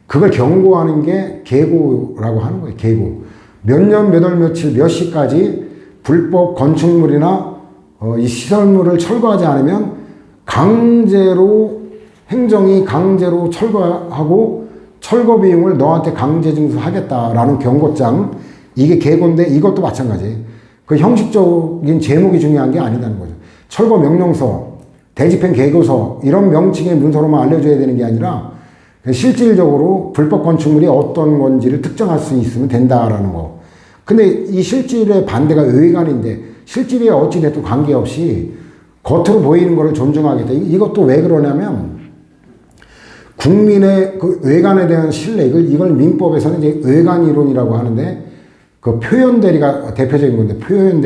그걸 경고하는 게 계고라고 하는 거예요. 계고. 몇 년, 몇 월, 며칠, 몇 시까지 불법 건축물이나 이 시설물을 철거하지 않으면 행정이 강제로 철거하고 철거 비용을 너한테 강제 징수하겠다라는 경고장. 이게 계고인데 이것도 마찬가지예요. 그 형식적인 제목이 중요한 게 아니라는 거죠. 철거 명령서, 대집행 계고서 이런 명칭의 문서로만 알려줘야 되는 게 아니라 실질적으로 불법 건축물이 어떤 건지를 특정할 수 있으면 된다라는 거. 근데 이 실질의 반대가 외관인데 실질에 어찌됐든 관계없이 겉으로 보이는 것을 존중하겠다. 이것도 왜 그러냐면 국민의 그 외관에 대한 신뢰, 이걸 민법에서는 이제 외관 이론이라고 하는데 그 표현 대리가 대표적인 건데 표현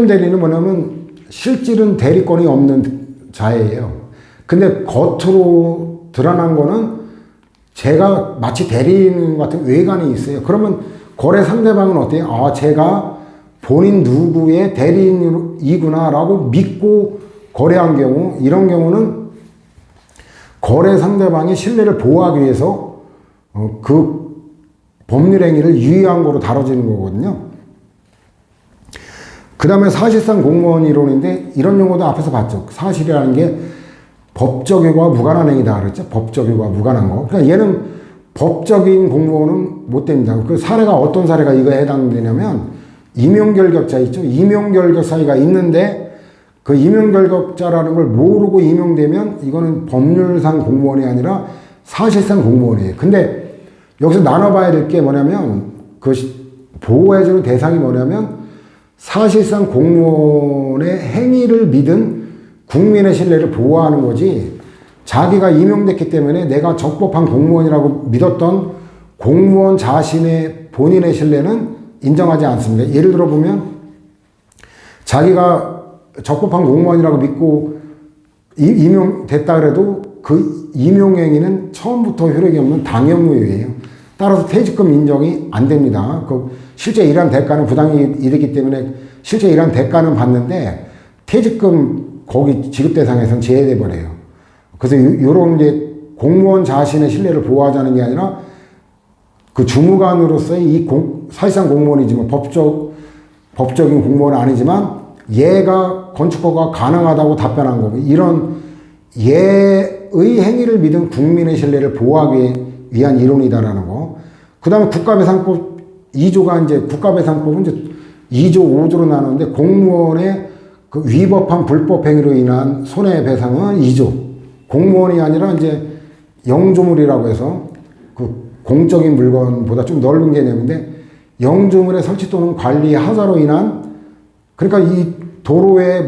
대리는 뭐냐면 실질은 대리권이 없는 자예요. 근데 겉으로 드러난 거는 제가 마치 대리인 같은 외관이 있어요. 그러면 거래 상대방은 어때요? 아, 제가 본인 누구의 대리인이구나 라고 믿고 거래한 경우, 이런 경우는 거래 상대방의 신뢰를 보호하기 위해서 그 법률 행위를 유의한 거로 다뤄지는 거거든요. 그 다음에 사실상 공무원 이론인데 이런 용어도 앞에서 봤죠. 사실이라는 게 법적 효과와 무관한 행위다 그랬죠. 법적 효과와 무관한 거. 그러니까 얘는 법적인 공무원은 못 됩니다. 그 사례가 어떤 사례가 이거에 해당되냐면 임용결격자 있죠. 임용결격사유가 있는데 그 임용결격자라는 걸 모르고 임용되면 이거는 법률상 공무원이 아니라 사실상 공무원이에요. 근데 여기서 나눠봐야 될 게 뭐냐면 그 보호해주는 대상이 뭐냐면 사실상 공무원의 행위를 믿은 국민의 신뢰를 보호하는 거지 자기가 임용됐기 때문에 내가 적법한 공무원이라고 믿었던 공무원 자신의 본인의 신뢰는 인정하지 않습니다. 예를 들어 보면 자기가 적법한 공무원이라고 믿고 임용됐다 그래도 그 임용행위는 처음부터 효력이 없는 당연무효예요. 따라서 퇴직금 인정이 안 됩니다. 그 실제 일한 대가는 부당이득이기 때문에 실제 일한 대가는 받는데 퇴직금 거기 지급 대상에서는 제외돼 버려요. 그래서 이런 이제 공무원 자신의 신뢰를 보호하자는 게 아니라 그 주무관으로서의 사실상 공무원이지만 법적인 공무원은 아니지만 얘가 건축허가 가능하다고 답변한 거고 이런 얘의 행위를 믿은 국민의 신뢰를 보호하기 위한 이론이다라는 거. 그 다음에 국가배상법 2조가 이제 국가배상법은 이제 2조 5조로 나누는데 공무원의 그 위법한 불법 행위로 인한 손해배상은 2조. 공무원이 아니라 이제 영조물이라고 해서 그 공적인 물건보다 좀 넓은 개념인데 영조물의 설치 또는 관리 하자로 인한 그러니까 이 도로에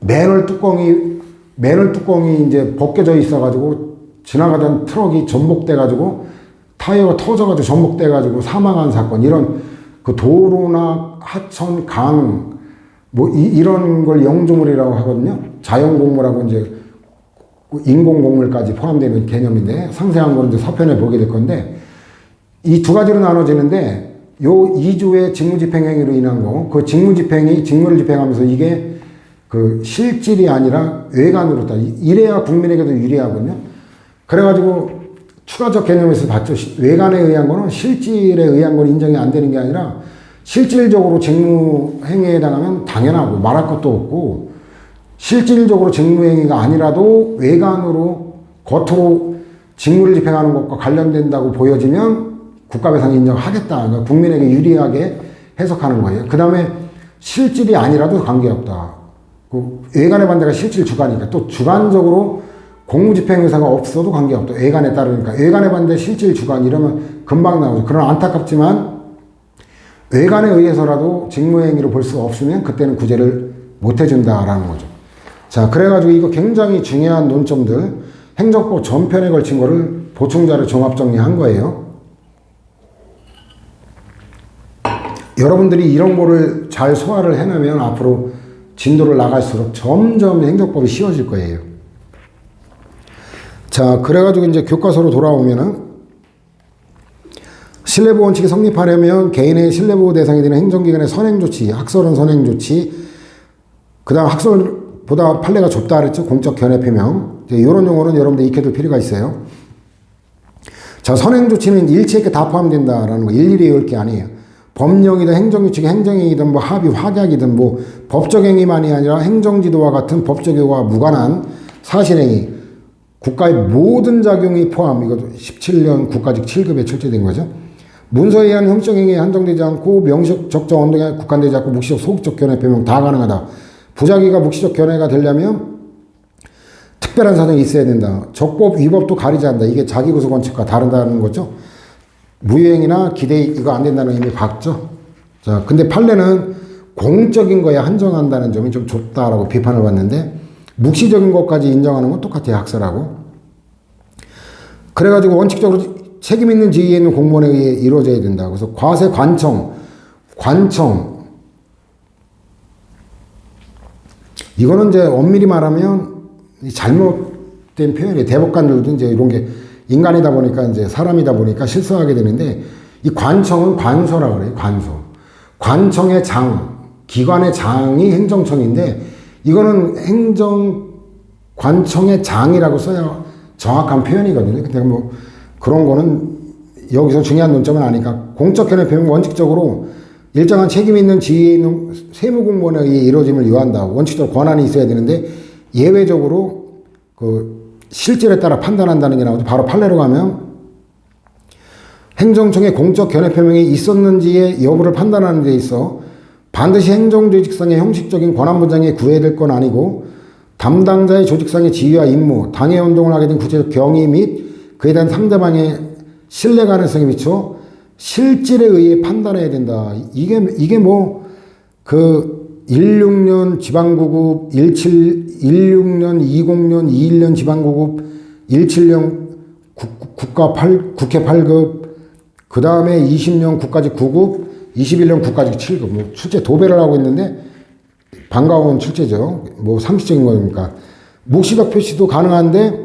맨홀 뚜껑이 이제 벗겨져 있어가지고 지나가던 트럭이 전복돼가지고 타이어가 터져가지고 전복돼가지고 사망한 사건, 이런 그 도로나 하천, 강, 뭐 이런 걸 영조물이라고 하거든요. 자연공물하고 이제 인공공물까지 포함되는 개념인데, 상세한 거는 이제 서편에 보게 될 건데, 이 두 가지로 나눠지는데, 요 2주의 직무집행행위로 인한 거, 그 직무집행이 직무를 집행하면서 이게 그 실질이 아니라 외관으로 다, 이래야 국민에게도 유리하거든요. 그래가지고 추가적 개념에서 봤죠. 외관에 의한 거는 실질에 의한 건 인정이 안 되는 게 아니라, 실질적으로 직무행위에 해당하면 당연하고 말할 것도 없고, 실질적으로 직무행위가 아니라도 외관으로 겉으로 직무를 집행하는 것과 관련된다고 보여지면 국가배상 인정하겠다. 그러니까 국민에게 유리하게 해석하는 거예요. 그 다음에 실질이 아니라도 관계없다. 그 외관의 반대가 실질 주관이니까, 또 주관적으로 공무집행 의사가 없어도 관계없다. 외관에 따르니까. 외관의 반대 실질 주관 이러면 금방 나오죠. 그러나 안타깝지만 외관에 의해서라도 직무행위로 볼 수 없으면 그때는 구제를 못 해준다라는 거죠. 자, 그래가지고 이거 굉장히 중요한 논점들, 행정법 전편에 걸친 거를 보충자료 종합 정리한 거예요. 여러분들이 이런 거를 잘 소화를 해내면 앞으로 진도를 나갈수록 점점 행정법이 쉬워질 거예요. 자, 그래가지고 이제 교과서로 돌아오면은, 신뢰보호 원칙이 성립하려면 개인의 신뢰보호 대상이 되는 행정기관의 선행조치, 학설은 선행조치, 그 다음 학설보다 판례가 좁다 그랬죠. 공적 견해 표명. 이런 용어는 여러분들 익혀둘 필요가 있어요. 자, 선행조치는 일체있게 다 포함된다라는 거, 일일이 외울 게 아니에요. 법령이든 행정규칙, 행정행위든 뭐 합의, 확약이든 뭐 법적 행위만이 아니라 행정지도와 같은 법적 요구와 무관한 사실행위, 국가의 모든 작용이 포함, 이것도 17년 국가직 7급에 출제된 거죠. 문서에 의한 형식행위에 한정되지 않고 명시적 적정 언덕에 국한되지 않고 묵시적 소극적 견해 표명 다 가능하다. 부작위가 묵시적 견해가 되려면 특별한 사정이 있어야 된다. 적법, 위법도 가리지 않는다. 이게 자기구속 원칙과 다르다는 거죠. 무효행위나 기대이익 이거 안 된다는 의미 봤죠. 자, 근데 판례는 공적인 거에 한정한다는 점이 좀 좁다라고 비판을 받는데, 묵시적인 것까지 인정하는 건 똑같아요. 학설하고. 그래가지고 원칙적으로 책임 있는 지위에 있는 공무원에 의해 이루어져야 된다. 그래서 과세 관청 이거는 이제 엄밀히 말하면 잘못된 표현이에요. 대법관들도 이제 이런 게 인간이다 보니까, 이제 사람이다 보니까 실수하게 되는데, 이 관청은 관서라고 그래요. 관청의 장, 기관의 장이 행정청인데, 이거는 관청의 장이라고 써야 정확한 표현이거든요. 근데 뭐 그런 거는 여기서 중요한 논점은 아니니까, 공적 견해 표명 원칙적으로 일정한 책임 있는 지위에 있는 세무공무원에 의해 이루어짐을 요한다. 원칙적으로 권한이 있어야 되는데, 예외적으로 그 실질에 따라 판단한다는 게 나오죠. 바로 판례로 가면, 행정청의 공적 견해 표명이 있었는지의 여부를 판단하는 데 있어 반드시 행정조직상의 형식적인 권한 분장에 구애될 건 아니고, 담당자의 조직상의 지위와 임무, 당의 운동을 하게 된 구체적 경위 및 그에 대한 상대방의 신뢰 가능성에 비춰 실질에 의해 판단해야 된다. 이게 뭐, 16년 지방구급, 16년, 20년, 21년 지방구급, 17년 국회 8급, 그 다음에 20년 국가직 9급, 21년 국가직 7급. 뭐 출제 도배를 하고 있는데, 반가운 출제죠. 뭐 상식적인 거니까. 묵시적 표시도 가능한데,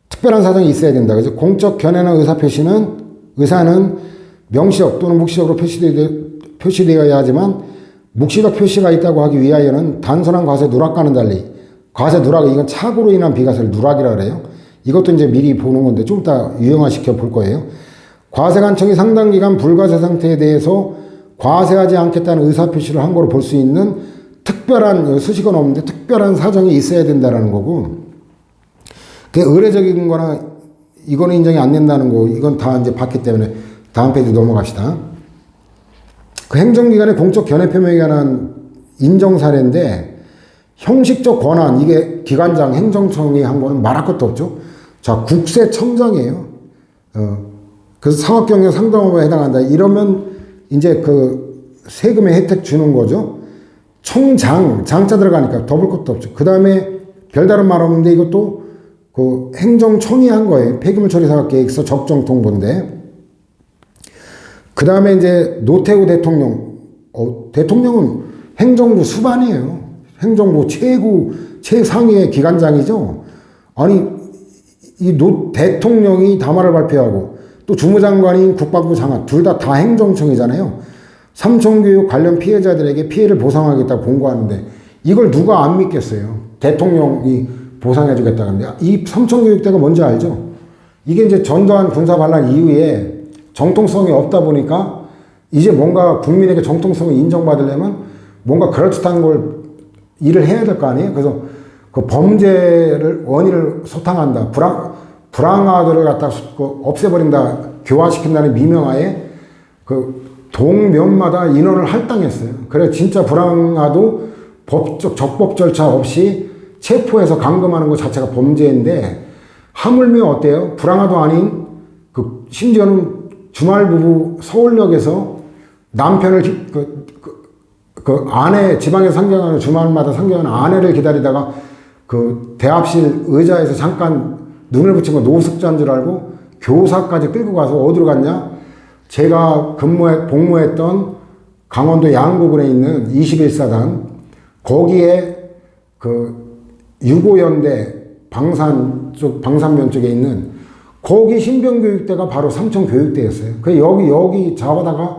특별한 사정이 있어야 된다. 그래서 공적 견해나 의사는 명시적 또는 묵시적으로 표시되어야 하지만, 묵시적 표시가 있다고 하기 위하여는 단순한 과세 누락과는 달리, 과세 누락, 이건 착오로 인한 비과세를 누락이라 그래요. 이것도 이제 미리 보는 건데 좀 이따 유형화시켜 볼 거예요. 과세관청이 상당 기간 불과세 상태에 대해서 과세하지 않겠다는 의사표시를 한 거로 볼 수 있는 특별한, 수식은 없는데 특별한 사정이 있어야 된다는 거고, 그게 의례적인 거나 이거는 인정이 안 된다는 거, 이건 다 이제 봤기 때문에 다음 페이지 넘어갑시다. 그 행정기관의 공적 견해 표명에 관한 인정 사례인데, 형식적 권한, 이게 기관장, 행정청이 한 거는 말할 것도 없죠. 자, 국세청장이에요. 그래서 사업경영 상담업에 해당한다. 이러면 이제 그 세금의 혜택 주는 거죠. 총장, 장자 들어가니까 더 볼 것도 없죠. 그 다음에 별다른 말 없는데, 이것도 그 행정청이 한 거예요. 폐기물 처리 사업 계획서 적정 통보인데. 그 다음에 이제 노태우 대통령, 대통령은 행정부 수반이에요. 행정부 최상위의 기관장이죠. 아니, 대통령이 담화를 발표하고 또 주무장관인 국방부 장관 둘 다 행정청이잖아요. 삼청교육 관련 피해자들에게 피해를 보상하겠다고 공고하는데 이걸 누가 안 믿겠어요. 대통령이 보상해 주겠다는데 이 삼청교육대가 뭔지 알죠? 이게 이제 전두환 군사 반란 이후에 정통성이 없다 보니까 이제 뭔가 국민에게 정통성을 인정받으려면 뭔가 그럴듯한 걸 일을 해야 될 거 아니에요? 그래서 그 범죄를 원인을 소탕한다. 불황아들을 갖다 없애버린다. 교화시킨다는 미명하에 그 동면마다 인원을 할당했어요. 그래 진짜 불황아도 적법 절차 없이 체포해서 감금하는 것 자체가 범죄인데 하물며 어때요? 불황아도 아닌 그 심지어는 주말부부 서울역에서 남편을 그 아내 지방에서 상경하는 주말마다 상경하는 아내를 기다리다가 그 대합실 의자에서 잠깐 눈을 붙인 거 노숙자인 줄 알고 교사까지 끌고 가서 어디로 갔냐? 제가 복무했던 강원도 양구군에 있는 21사단 거기에 그 65연대 방산면 쪽에 있는 거기 신병교육대가 바로 삼청교육대였어요. 그 여기 잡아다가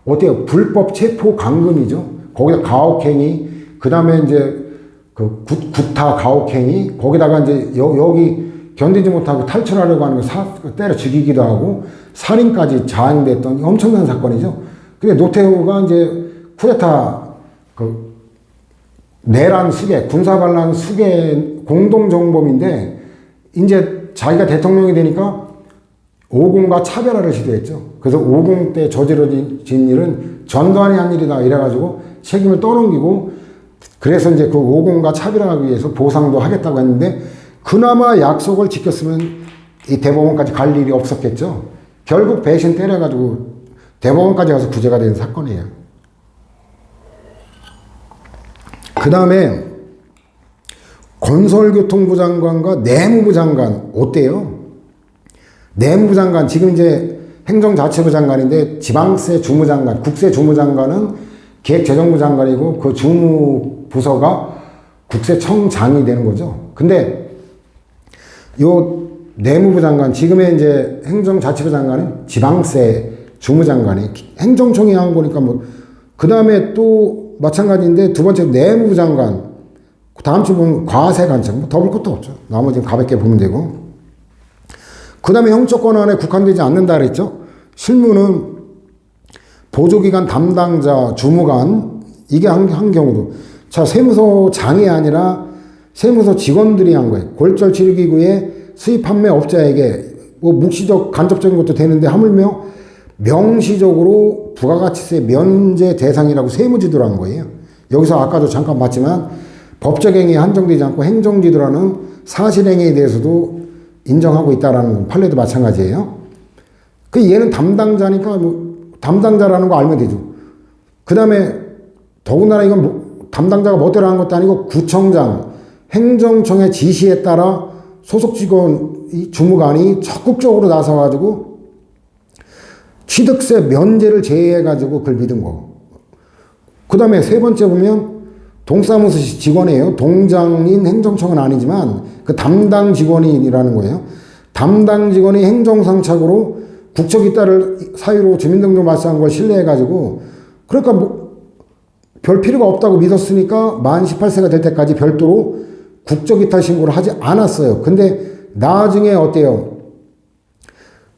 어때요? 불법 체포 감금이죠. 거기다 가혹행위, 그 다음에 이제 그 구타 가혹행위, 거기다가 이제 여기 견디지 못하고 탈출하려고 하는 거 때려 죽이기도 하고 살인까지 자행됐던 엄청난 사건이죠. 근데 노태우가 이제 쿠데타 그 내란 수계, 군사반란 수계 공동정범인데 이제 자기가 대통령이 되니까 오공과 차별화를 시도했죠. 그래서 오공 때 저지러진 일은 전두환이 한 일이다 이래가지고 책임을 떠넘기고 그래서 이제 그 오공과 차별화하기 위해서 보상도 하겠다고 했는데 그나마 약속을 지켰으면 이 대법원까지 갈 일이 없었겠죠. 결국 배신 때려가지고 대법원까지 가서 구제가 된 사건이에요. 그 다음에 건설교통부 장관과 내무부 장관 어때요? 내무부 장관 지금 이제 행정자치부 장관인데 지방세 주무장관, 국세 주무장관은 기획재정부 장관이고 그 주무부서가 국세청장이 되는 거죠. 근데 요 내무부 장관 지금의 이제 행정자치부 장관은 지방세 주무장관이 행정청이 한 거니까 뭐 그 다음에 또 마찬가지인데 두 번째 내무부 장관 다음 주 보면 과세관청 뭐 더블 것도 없죠. 나머지는 가볍게 보면 되고 그 다음에 형적 권한에 국한되지 않는다 그랬죠. 실무는 보조기관 담당자 주무관 이게 한 경우도 자 세무서장이 아니라 세무서 직원들이 한 거예요. 골절치료기구에 수입 판매 업자에게 뭐 묵시적 간접적인 것도 되는데 하물며 명시적으로 부가가치세 면제 대상이라고 세무지도를 한 거예요. 여기서 아까도 잠깐 봤지만 법적 행위에 한정되지 않고 행정지도라는 사실행위에 대해서도 인정하고 있다라는 판례도 마찬가지예요. 그 얘는 담당자니까 뭐 담당자라는 거 알면 되죠. 그 다음에 더군다나 이건 뭐 담당자가 멋대로 하는 것도 아니고 구청장, 행정청의 지시에 따라 소속 직원 주무관이 적극적으로 나서가지고 취득세 면제를 제외해가지고 그걸 믿은 거. 그 다음에 세 번째 보면 동사무소 직원이에요. 동장인 행정청은 아니지만 그 담당 직원이라는 거예요. 담당 직원이 행정상착오로 국적이따를 사유로 주민등록 말소한 걸 신뢰해가지고 그러니까 뭐 별 필요가 없다고 믿었으니까 만 18세가 될 때까지 별도로 국적이탈 신고를 하지 않았어요. 근데 나중에 어때요?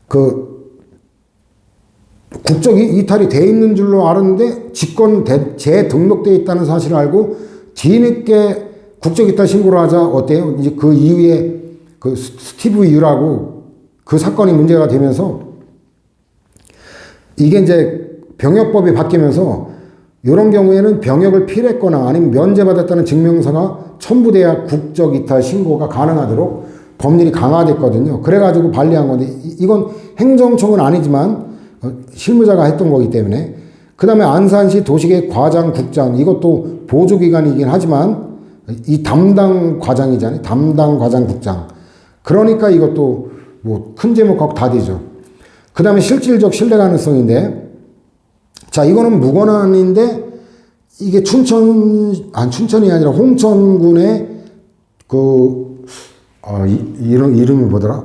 그 국적이탈이 돼 있는 줄로 알았는데 직권 재등록돼 있다는 사실을 알고 뒤늦게 국적이탈 신고를 하자 어때요? 이제 그 이후에 그 스티브 유라고 그 사건이 문제가 되면서 이게 이제 병역법이 바뀌면서 이런 경우에는 병역을 필했거나 아니면 면제받았다는 증명서가 첨부돼야 국적이탈 신고가 가능하도록 법률이 강화됐거든요. 그래가지고 발의한 건데 이건 행정청은 아니지만 실무자가 했던 거기 때문에 그 다음에 안산시 도시계획 과장 국장 이것도 보조기관이긴 하지만 이 담당 과장이잖아요. 담당 과장 국장 그러니까 이것도 뭐 큰 제목하고 다 되죠. 그 다음에 실질적 신뢰 가능성인데, 자, 이거는 무관한인데, 이게 춘천이 아니라 홍천군의 이름이 뭐더라?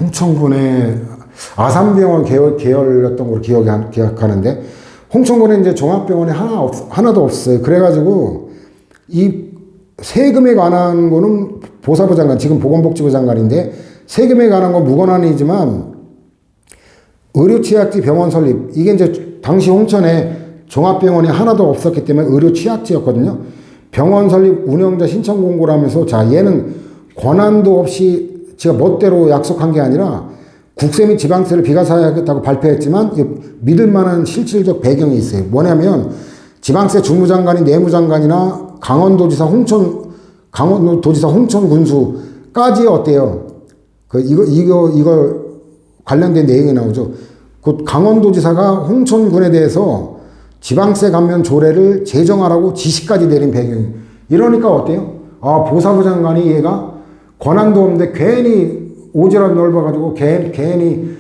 홍천군의 아산병원 계열이었던 걸로 기억하는데, 홍천군에 이제 종합병원이 하나도 없어요. 그래가지고, 이 세금에 관한 거는 보사부 장관, 지금 보건복지부 장관인데, 세금에 관한 건 무관한이지만, 의료취약지 병원 설립, 이게 이제 당시 홍천에 종합병원이 하나도 없었기 때문에 의료취약지였거든요. 병원 설립 운영자 신청 공고를 하면서, 자, 얘는 권한도 없이 제가 멋대로 약속한 게 아니라 국세 및 지방세를 비과세하겠다고 발표했지만 믿을 만한 실질적 배경이 있어요. 뭐냐면 지방세 주무장관이 내무장관이나 강원도지사 홍천군수까지 어때요? 이거 관련된 내용이 나오죠. 그 강원도지사가 홍천군에 대해서 지방세 감면 조례를 제정하라고 지시까지 내린 배경이. 이러니까 어때요? 아, 보사부 장관이 얘가 권한도 없는데 괜히 오지랖 넓어가지고 괜히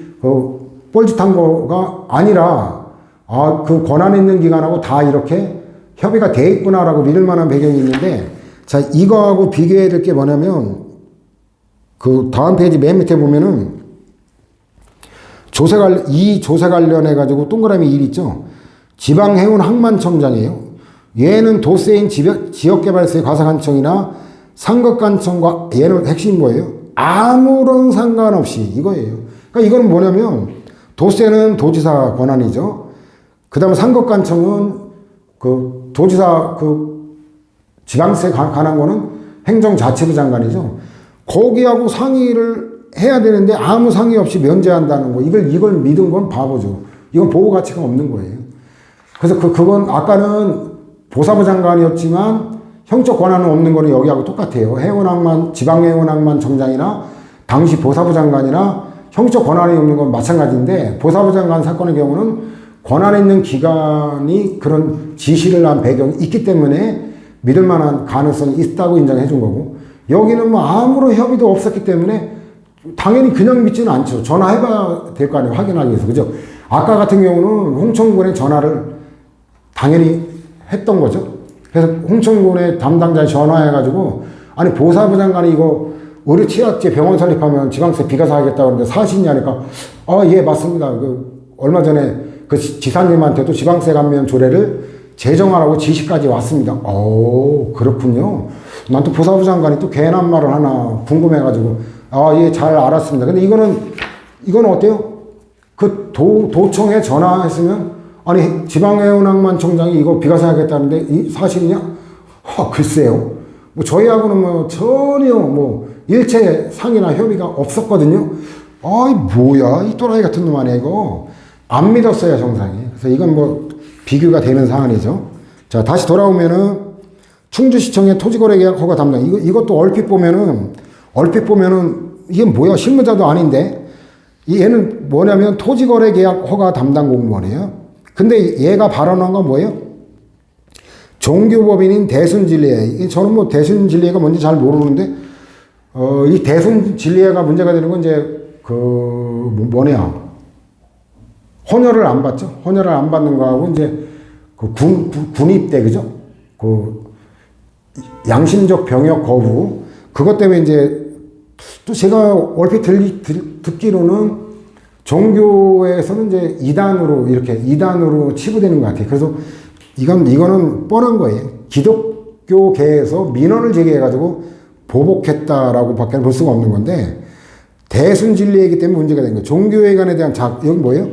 뻘짓한 거가 아니라, 아, 그 권한 있는 기관하고 다 이렇게 협의가 돼 있구나라고 믿을 만한 배경이 있는데, 자, 이거하고 비교해야 될 게 뭐냐면, 그 다음 페이지 맨 밑에 보면은 이 조사 관련해가지고 동그라미 1 있죠? 지방해운항만청장이에요. 얘는 도세인 지역개발세 과세관청이나 상급관청과 얘는 핵심이 뭐예요? 아무런 상관없이 이거예요. 그러니까 이거는 뭐냐면 도세는 도지사 권한이죠. 그 다음에 상급관청은 그 도지사 지방세 관한 거는 행정자치부 장관이죠. 거기하고 상의를 해야 되는데 아무 상의 없이 면제한다는 거. 이걸 믿은 건 바보죠. 이건 보호 가치가 없는 거예요. 그래서 그건 아까는 보사부 장관이었지만 형적 권한은 없는 거는 여기하고 똑같아요. 지방해운항만 청장이나 당시 보사부 장관이나 형적 권한이 없는 건 마찬가지인데, 보사부 장관 사건의 경우는 권한 있는 기관이 그런 지시를 한 배경이 있기 때문에 믿을 만한 가능성이 있다고 인정해 준 거고, 여기는 뭐 아무런 협의도 없었기 때문에 당연히 그냥 믿지는 않죠. 전화해봐야 될 거 아니에요. 확인하기 위해서. 그죠? 아까 같은 경우는 홍천군에 전화를 당연히 했던 거죠. 그래서 홍천군의 담당자에 전화해가지고, 아니, 보사부 장관이 이거 의료취약지 병원 설립하면 지방세 비과세하겠다고 하는데 사실이냐니까, 예, 맞습니다. 얼마 전에 그 지사님한테도 지방세 감면 조례를 제정하라고 지시까지 왔습니다. 그렇군요. 난 또 보사부 장관이 또 괜한 말을 하나 궁금해가지고, 예, 잘 알았습니다. 근데 이건 어때요? 그 도청에 전화했으면, 아니, 지방해운항만 청장이 이거 비과세하겠다는데 이 사실이냐? 글쎄요. 뭐 저희하고는 뭐 전혀 뭐 일체 상의나 협의가 없었거든요. 뭐야, 이 또라이 같은 놈 아니야 이거. 안 믿었어요, 정상이. 그래서 이건 뭐 비교가 되는 사안이죠. 자, 다시 돌아오면은 충주시청의 토지거래계약 허가 담당. 이것도 얼핏 보면은 이게 뭐야, 실무자도 아닌데, 얘는 뭐냐면 토지거래계약 허가 담당 공무원이에요. 근데 얘가 발언한 건 뭐예요? 종교법인인 대순진리회. 저는 뭐 대순진리회가 뭔지 잘 모르는데, 이 대순진리회가 문제가 되는 건 이제 헌혈을 안 받죠? 헌혈을 안 받는 거하고 이제 군입대, 그죠? 양심적 병역 거부. 그것 때문에 이제 또 제가 얼핏 듣기로는 종교에서는 이제 이단으로 치부되는 것 같아요. 그래서 이거는 뻔한 거예요. 기독교계에서 민원을 제기해가지고 보복했다라고 밖에 볼 수가 없는 건데, 대순진리이기 때문에 문제가 된 거예요. 종교회관에 대한 여기 뭐예요?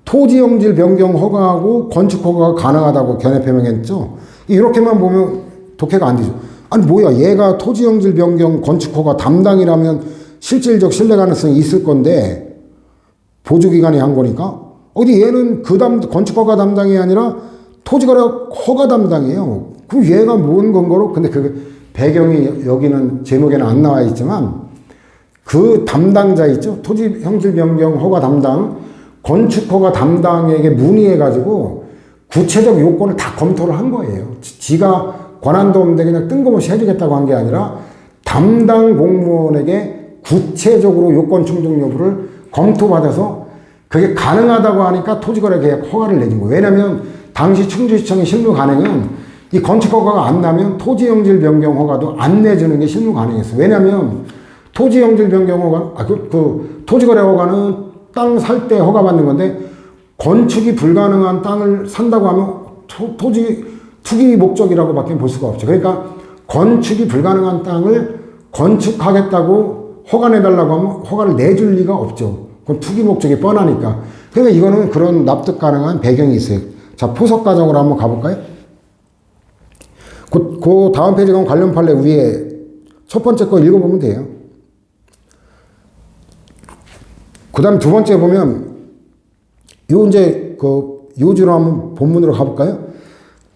토지용질 변경 허가하고 건축 허가가 가능하다고 견해 표명했죠. 이렇게만 보면 독해가 안 되죠. 아니, 뭐야, 얘가 토지용질 변경 건축 허가 담당이라면 실질적 신뢰 가능성이 있을 건데, 보조기관이 한 거니까. 어디 얘는 건축허가 담당이 아니라 토지거래 허가 담당이에요. 그럼 얘가 뭔 근거로? 근데 그 배경이 여기는 제목에는 안 나와 있지만, 그 담당자 있죠? 토지 형질 변경 허가 담당, 건축허가 담당에게 문의해가지고 구체적 요건을 다 검토를 한 거예요. 지가 권한도 없는데 그냥 뜬금없이 해주겠다고 한 게 아니라 담당 공무원에게 구체적으로 요건 충족 여부를 검토받아서 그게 가능하다고 하니까 토지거래 계약 허가를 내준 거예요. 왜냐면 당시 충주시청의 실무 간행은 이 건축 허가가 안 나면 토지 용질 변경 허가도 안 내주는 게 실무 간행이었어요. 왜냐면 토지 용질 변경 허가, 토지거래 허가는 땅 살 때 허가받는 건데 건축이 불가능한 땅을 산다고 하면 토지 투기 목적이라고밖에 볼 수가 없죠. 그러니까 건축이 불가능한 땅을 건축하겠다고 허가 내달라고 하면 허가를 내줄 리가 없죠. 그건 투기 목적이 뻔하니까. 그러니까 이거는 그런 납득 가능한 배경이 있어요. 자, 포석 과정으로 한번 가볼까요? 그 다음 페이지 가면 관련 판례 위에 첫 번째 거 읽어보면 돼요. 그 다음에 두 번째 보면 요 이제 그 요지로 한번 본문으로 가볼까요?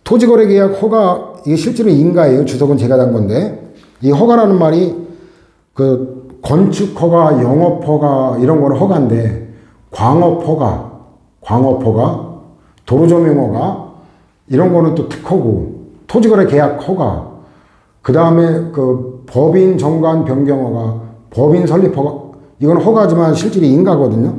토지거래 계약 허가, 이게 실제로 인가예요. 주석은 제가 단 건데 이 허가라는 말이 그 건축 허가, 영업 허가 이런 거는 허가인데 광업 허가, 도로 조명 허가 이런 거는 또 특허고 토지거래 계약 허가, 그 다음에 그 법인 정관 변경 허가, 법인 설립 허가 이건 허가지만 실질이 인가거든요.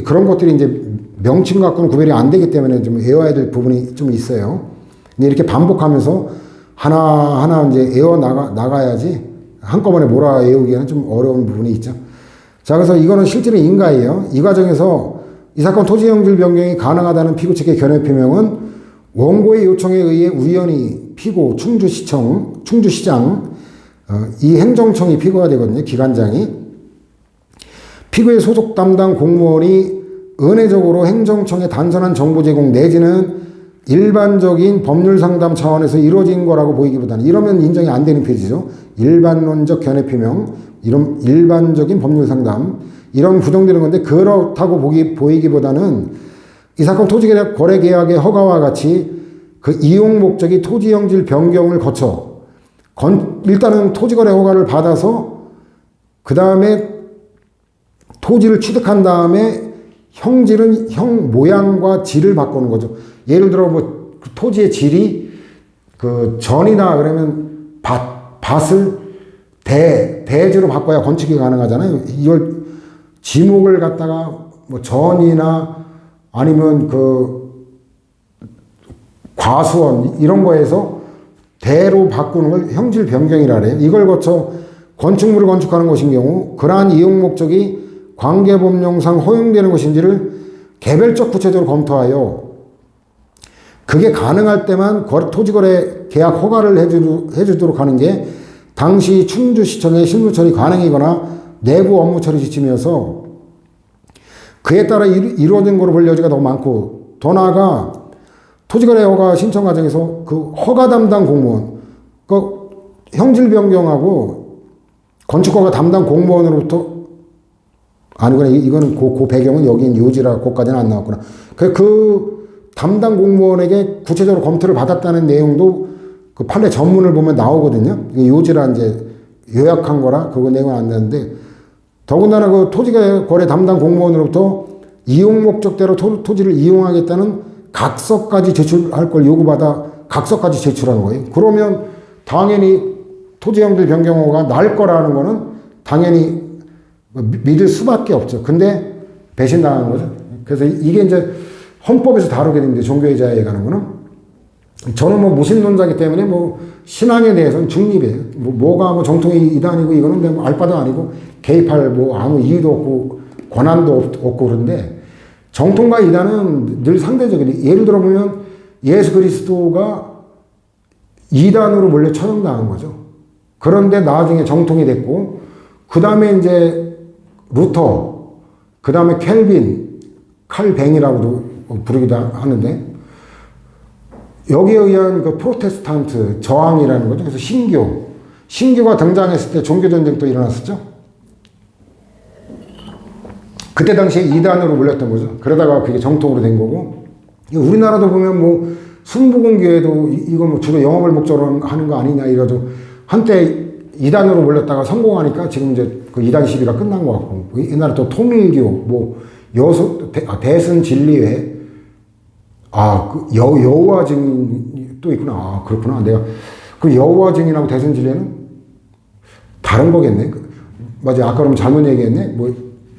그런 것들이 이제 명칭 갖고는 구별이 안 되기 때문에 좀 외워야 될 부분이 좀 있어요. 근데 이렇게 반복하면서 하나하나 이제 나가야지 한꺼번에 몰아 외우기에는 좀 어려운 부분이 있죠. 자, 그래서 이거는 실제로 인가예요. 이 과정에서 이 사건 토지 용질 변경이 가능하다는 피고 측의 견해 표명은 원고의 요청에 의해 우연히 피고 충주시장 이 행정청이 피고가 되거든요. 기관장이. 피고의 소속 담당 공무원이 은혜적으로 행정청에 단순한 정보 제공 내지는 일반적인 법률 상담 차원에서 이루어진 거라고 보이기보다는 이러면 인정이 안 되는 페이지죠. 일반론적 견해 표명, 이런 일반적인 법률 상담 이런 부정되는 건데 그렇다고 보이기보다는 이 사건 토지거래 계약의 허가와 같이 그 이용 목적이 토지 형질 변경을 거쳐 일단은 토지거래 허가를 받아서 그 다음에 토지를 취득한 다음에 형질은 형 모양과 질을 바꾸는 거죠. 예를 들어 뭐 토지의 질이 그 전이나 그러면 밭을 대지로 바꿔야 건축이 가능하잖아요. 이걸 지목을 갖다가 뭐 전이나 아니면 그 과수원 이런 거에서 대로 바꾸는 걸 형질 변경이라 그래요. 이걸 거쳐 건축물을 건축하는 것인 경우 그러한 이용 목적이 관계법령상 허용되는 것인지를 개별적 구체적으로 검토하여 그게 가능할 때만 토지거래 계약 허가를 해주도록 하는 게 당시 충주시청의 실무처리 가능이거나 내부 업무 처리 지침이어서 그에 따라 이루어진 거로 볼 여지가 더 많고 더 나아가 토지거래 허가 신청 과정에서 그 허가 담당 공무원 그 형질 변경하고 건축허가 담당 공무원으로부터 아니구나. 이거는 그 배경은 여긴 요지라 거기까지는 안 나왔구나. 그 담당 공무원에게 구체적으로 검토를 받았다는 내용도 그 판례 전문을 보면 나오거든요. 요지라 이제 요약한 거라 그거 내용은 안 나는데 더군다나 그 토지거래 담당 공무원으로부터 이용 목적대로 토지를 이용하겠다는 각서까지 제출할 걸 요구받아 각서까지 제출한 거예요. 그러면 당연히 토지 형질 변경허가 날 거라는 거는 당연히 믿을 수밖에 없죠. 근데 배신당한 거죠. 그래서 이게 이제 헌법에서 다루게 됩니다. 종교의 자유에 관한 거는. 저는 뭐 무신론자이기 때문에 뭐 신앙에 대해서는 중립이에요. 뭐가 뭐 정통이 이단이고 이거는 뭐 알바도 아니고 개입할 뭐 아무 이유도 없고 권한도 없고 그런데 정통과 이단은 늘 상대적이에요. 예를 들어 보면 예수 그리스도가 이단으로 몰래 처형당한 거죠. 그런데 나중에 정통이 됐고 그 다음에 이제 루터, 그 다음에 켈빈, 칼뱅이라고도 부르기도 하는데 여기에 의한 그 프로테스탄트 저항이라는 거죠. 그래서 신교가 등장했을 때 종교전쟁도 일어났었죠. 그때 당시에 이단으로 몰렸던 거죠. 그러다가 그게 정통으로 된 거고 우리나라도 보면 뭐 순복음교회도 이거 뭐 주로 영업을 목적으로 하는 거 아니냐 이러죠. 한때 이단으로 몰렸다가 성공하니까 지금 이제 그 이단 시비가 끝난 것 같고 옛날에 또 통일교 뭐 대승 진리회 그 여호와 증인이 또 있구나. 그렇구나. 내가 그 여호와 증인하고 대선 진례는 다른 거겠네. 맞아. 아까 그러면 잘못 얘기했네. 뭐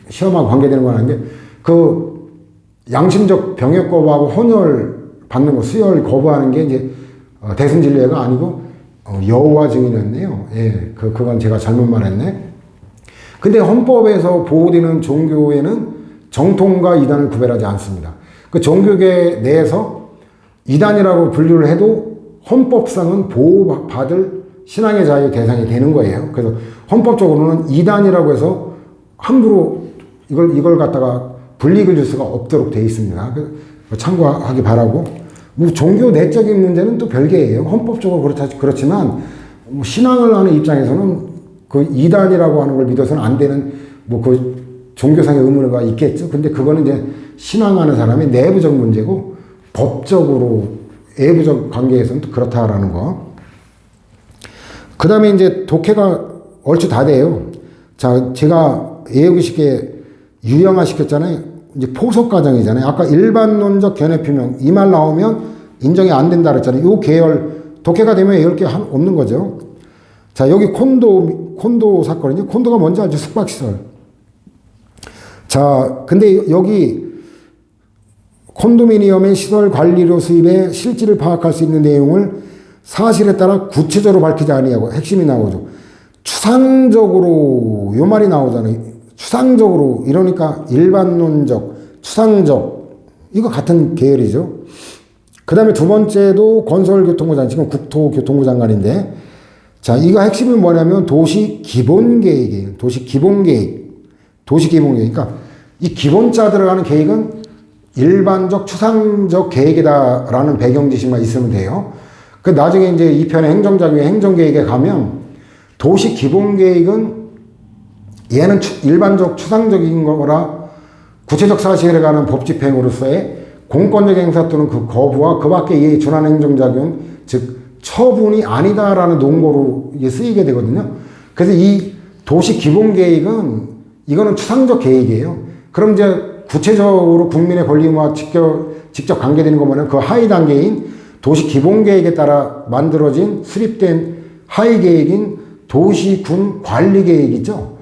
시험하고 관계되는 건 아닌데 그 양심적 병역 거부하고 헌혈 받는 거 수혈 거부하는 게 이제 대선 진례가 아니고 여호와 증인이었네요. 예, 그건 제가 잘못 말했네. 근데 헌법에서 보호되는 종교에는 정통과 이단을 구별하지 않습니다. 그 종교계 내에서 이단이라고 분류를 해도 헌법상은 보호받을 신앙의 자유의 대상이 되는 거예요. 그래서 헌법적으로는 이단이라고 해서 함부로 이걸 갖다가 불이익을 줄 수가 없도록 되어 있습니다. 참고하기 바라고. 뭐 종교 내적인 문제는 또 별개예요. 헌법적으로 그렇지만 뭐 신앙을 하는 입장에서는 그 이단이라고 하는 걸 믿어서는 안 되는 뭐 그 종교상의 의무가 있겠죠. 근데 그거는 이제 신앙하는 사람의 내부적 문제고 법적으로 외부적 관계에서는 또 그렇다라는 거. 그 다음에 이제 독해가 얼추 다 돼요. 자, 제가 외우기 쉽게 유형화 시켰잖아요. 이제 포석 과정이잖아요. 아까 일반론적 견해 표명 이 말 나오면 인정이 안 된다 그랬잖아요. 요 계열 독해가 되면 10개 없는 거죠. 자, 여기 콘도 사건이죠. 콘도가 뭔지 알죠? 숙박시설. 자, 근데 여기 콘도미니엄의 시설 관리료 수입의 실질을 파악할 수 있는 내용을 사실에 따라 구체적으로 밝히지 아니하고 핵심이 나오죠. 추상적으로 요 말이 나오잖아요. 추상적으로 이러니까 일반론적, 추상적 이거 같은 계열이죠. 그 다음에 두 번째도 건설교통부 장관, 지금 국토교통부 장관인데 자, 이거 핵심이 뭐냐면 도시 기본 계획이에요. 도시 기본 계획. 그러니까 이 기본자 들어가는 계획은 일반적 추상적 계획이다라는 배경 지식만 있으면 돼요. 그 나중에 이제 2편의 행정작용의 행정계획에 가면 도시 기본 계획은 얘는 일반적 추상적인 거라 구체적 사실에 관한 법 집행으로서의 공권력 행사 또는 그 거부와 그 밖에 이에 준하는 행정작용, 즉 처분이 아니다라는 논거로 쓰이게 되거든요. 그래서 이 도시 기본 계획은 이거는 추상적 계획이에요. 그럼 이제 구체적으로 국민의 권리와 직접 관계되는 것만은 그 하위 단계인 도시 기본 계획에 따라 만들어진 수립된 하위 계획인 도시군 관리 계획이죠.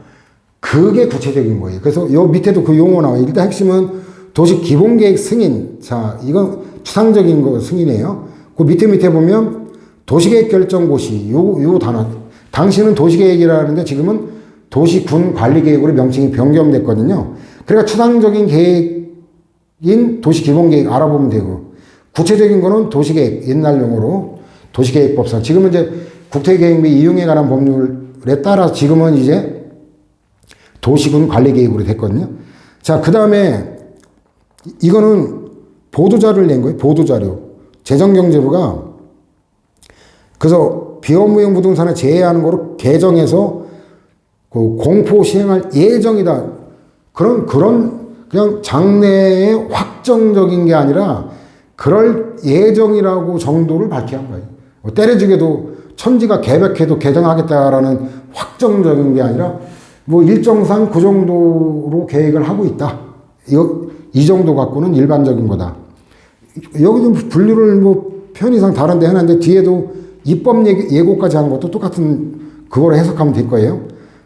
그게 구체적인 거예요. 그래서 요 밑에도 그 용어 나와요. 일단 핵심은 도시 기본 계획 승인. 자, 이건 추상적인 거 승인이에요. 그 밑에 보면 도시계획 결정고시 요 단어. 당시는 도시계획이라는데 지금은 도시군 관리계획으로 명칭이 변경됐거든요. 그러니까 추상적인 계획인 도시기본계획 알아보면 되고 구체적인 거는 도시계획 옛날 용어로 도시계획법상 지금은 이제 국토계획 및 이용에 관한 법률에 따라 지금은 이제 도시군 관리계획으로 됐거든요. 자, 그 다음에 이거는 보도자료를 낸 거예요. 보도자료. 재정경제부가 그래서 비업무용 부동산을 제외하는 거로 개정해서 그 공포 시행할 예정이다. 그런 그냥 장래의 확정적인 게 아니라 그럴 예정이라고 정도를 밝힌 거예요. 때려주게도 천지가 개벽해도 개정하겠다라는 확정적인 게 아니라 뭐 일정상 그 정도로 계획을 하고 있다. 이 정도 갖고는 일반적인 거다. 여기 좀 분류를 뭐 편의상 다른데 해놨는데 뒤에도 입법 예고까지 한 것도 똑같은 그거로 해석하면 될 거예요.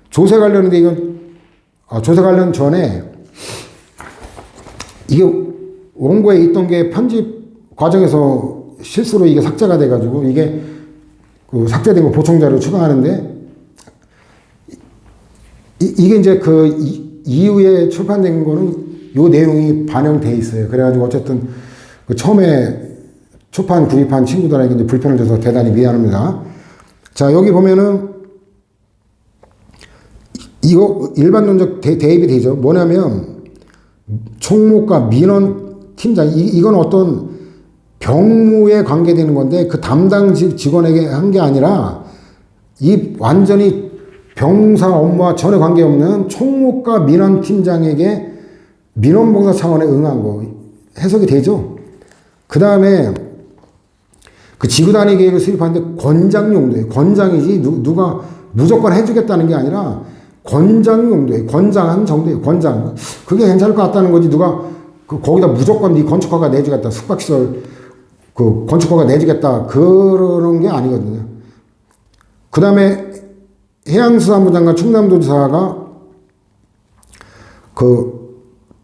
조세 관련인데 이건 조세 관련 전에 이게 원고에 있던 게 편집 과정에서 실수로 이게 삭제가 돼가지고 이게 그 삭제된 거 보충자료 추가하는데 이게 이제 그 이후에 출판된 거는 요 내용이 반영돼 있어요. 그래가지고 어쨌든 그 처음에 초판 구입한 친구들에게 이제 불편을 줘서 대단히 미안합니다. 자, 여기 보면은 이거 일반론적 대입이 되죠. 뭐냐면 총무과 민원 팀장 이건 어떤 병무에 관계되는 건데 그 담당 직원에게 한 게 아니라 이 완전히 병사 업무와 전혀 관계없는 총무과 민원 팀장에게 민원봉사 차원에 응한 거 해석이 되죠. 그 다음에 그 지구단위 계획을 수립하는데 권장 용도예요. 권장이지 누가 무조건 해주겠다는 게 아니라 권장 용도예요. 권장한 정도예요. 권장. 그게 괜찮을 것 같다는 거지 누가 거기다 무조건 네 건축허가 내주겠다. 숙박시설 그 건축허가 내주겠다. 그러는 게 아니거든요. 그 다음에 해양수산부 장관 충남도지사가 그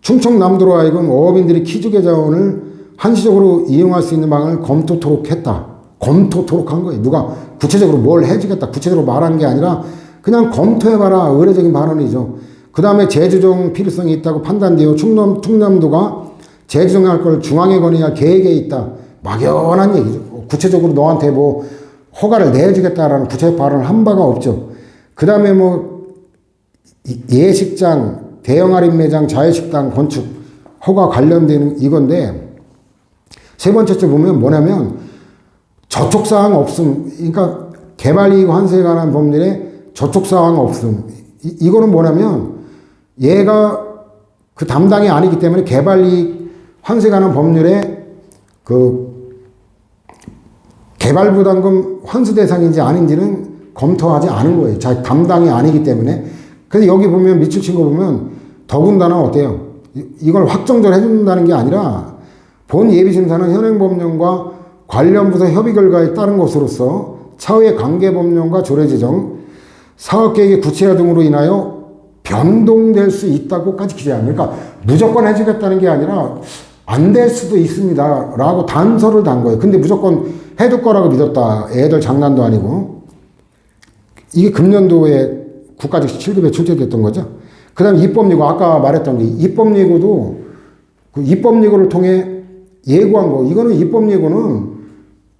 충청남도로 하여금 어업인들이 키조개 자원을 한시적으로 이용할 수 있는 방안을 검토토록 했다. 검토토록 한 거예요. 누가 구체적으로 뭘 해주겠다. 구체적으로 말한 게 아니라 그냥 검토해봐라. 의례적인 발언이죠. 그 다음에 재조정 필요성이 있다고 판단되어 충남도가 재조정할 걸 중앙에 건의할 계획에 있다. 막연한 얘기죠. 구체적으로 너한테 뭐 허가를 내주겠다라는 구체적 발언을 한 바가 없죠. 그 다음에 뭐 예식장, 대형 할인 매장, 자유식당 건축 허가 관련되는 이건데 세 번째째 보면 뭐냐면 저촉사항 없음. 그러니까 개발이익 환수에 관한 법률에 저촉사항 없음. 이거는 뭐냐면 얘가 그 담당이 아니기 때문에 개발이익 환수에 관한 법률에 그 개발부담금 환수 대상인지 아닌지는 검토하지 않은 거예요. 자, 담당이 아니기 때문에. 그래서 여기 보면 밑줄 친 거 보면 더군다나 어때요? 이걸 확정적으로 해준다는 게 아니라 본 예비심사는 현행법령과 관련 부서 협의 결과에 따른 것으로서 차후의 관계법령과 조례제정, 사업계획의 구체화 등으로 인하여 변동될 수 있다고까지 기재합니다. 그러니까 무조건 해주겠다는 게 아니라 안 될 수도 있습니다 라고 단서를 단 거예요. 근데 무조건 해둘 거라고 믿었다. 애들 장난도 아니고. 이게 금년도에 국가직 7급에 출제됐던 거죠. 그 다음에 입법예고, 아까 말했던 게 입법예고도 그 입법예고를 통해 예고한 거. 이거는 입법예고는